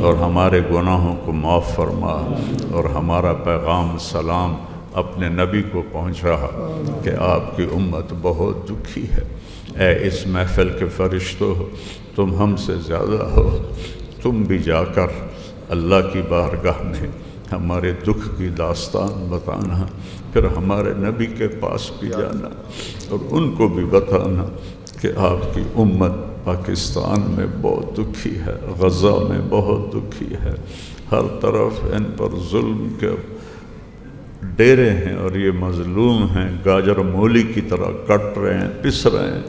S1: اور ہمارے گناہوں کو معاف فرما، اور ہمارا پیغام سلام اپنے نبی کو پہنچ رہا کہ آپ کی امت بہت دکھی ہے۔ اے اس محفل کے فرشتوں، تم ہم سے زیادہ ہو، تم بھی جا کر اللہ کی بارگاہ میں ہمارے دکھ کی داستان بتانا، پھر ہمارے نبی کے پاس بھی جانا اور ان کو بھی بتانا کہ آپ کی امت پاکستان میں بہت دکھی ہے، غزہ میں بہت دکھی ہے، ہر طرف ان پر ظلم کے ڈیرے ہیں اور یہ مظلوم ہیں، گاجر مولی کی طرح کٹ رہے ہیں، پس رہے ہیں۔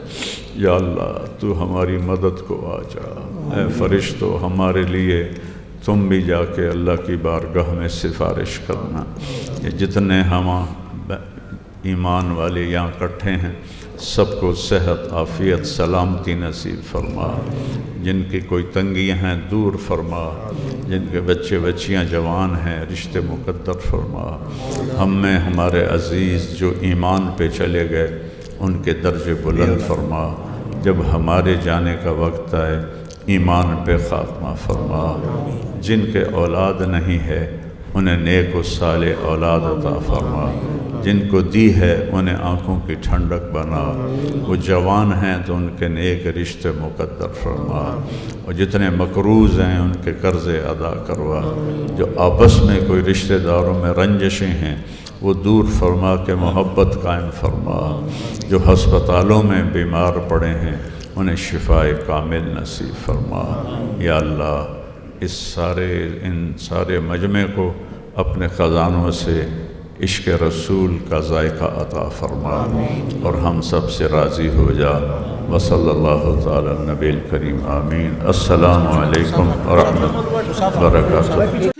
S1: یا اللہ تو ہماری مدد کو آ جا۔ اے فرشتوں، ہمارے لیے تم بھی جا کے اللہ کی بارگاہ میں سفارش کرنا کہ جتنے ہم ایمان والے یہاں اکٹھے ہیں سب کو صحت، عافیت، سلامتی نصیب فرما، جن کی کوئی تنگیاں ہیں دور فرما، جن کے بچے بچیاں جوان ہیں رشتے مقدر فرما، ہم میں ہمارے عزیز جو ایمان پہ چلے گئے ان کے درجے بلند فرما، جب ہمارے جانے کا وقت آئے ایمان پہ خاتمہ فرما، جن کے اولاد نہیں ہے انہیں نیک و صالح اولاد عطا فرما، جن کو دی ہے انہیں آنکھوں کی ٹھنڈک بنا، وہ جوان ہیں تو ان کے نیک رشتے مقدر فرما، اور جتنے مقروض ہیں ان کے قرضے ادا کروا، جو آپس میں کوئی رشتہ داروں میں رنجشیں ہیں وہ دور فرما کے محبت قائم فرما، جو ہسپتالوں میں بیمار پڑے ہیں انہیں شفاء کامل نصیب فرما۔ یا اللہ ان سارے مجمع کو اپنے خزانوں سے عشق رسول کا ذائقہ عطا فرما اور ہم سب سے راضی ہو جا۔ وصلی اللہ تعالی نبی الکریم آمین۔ السلام علیکم ورحمۃ اللہ وبرکاتہ۔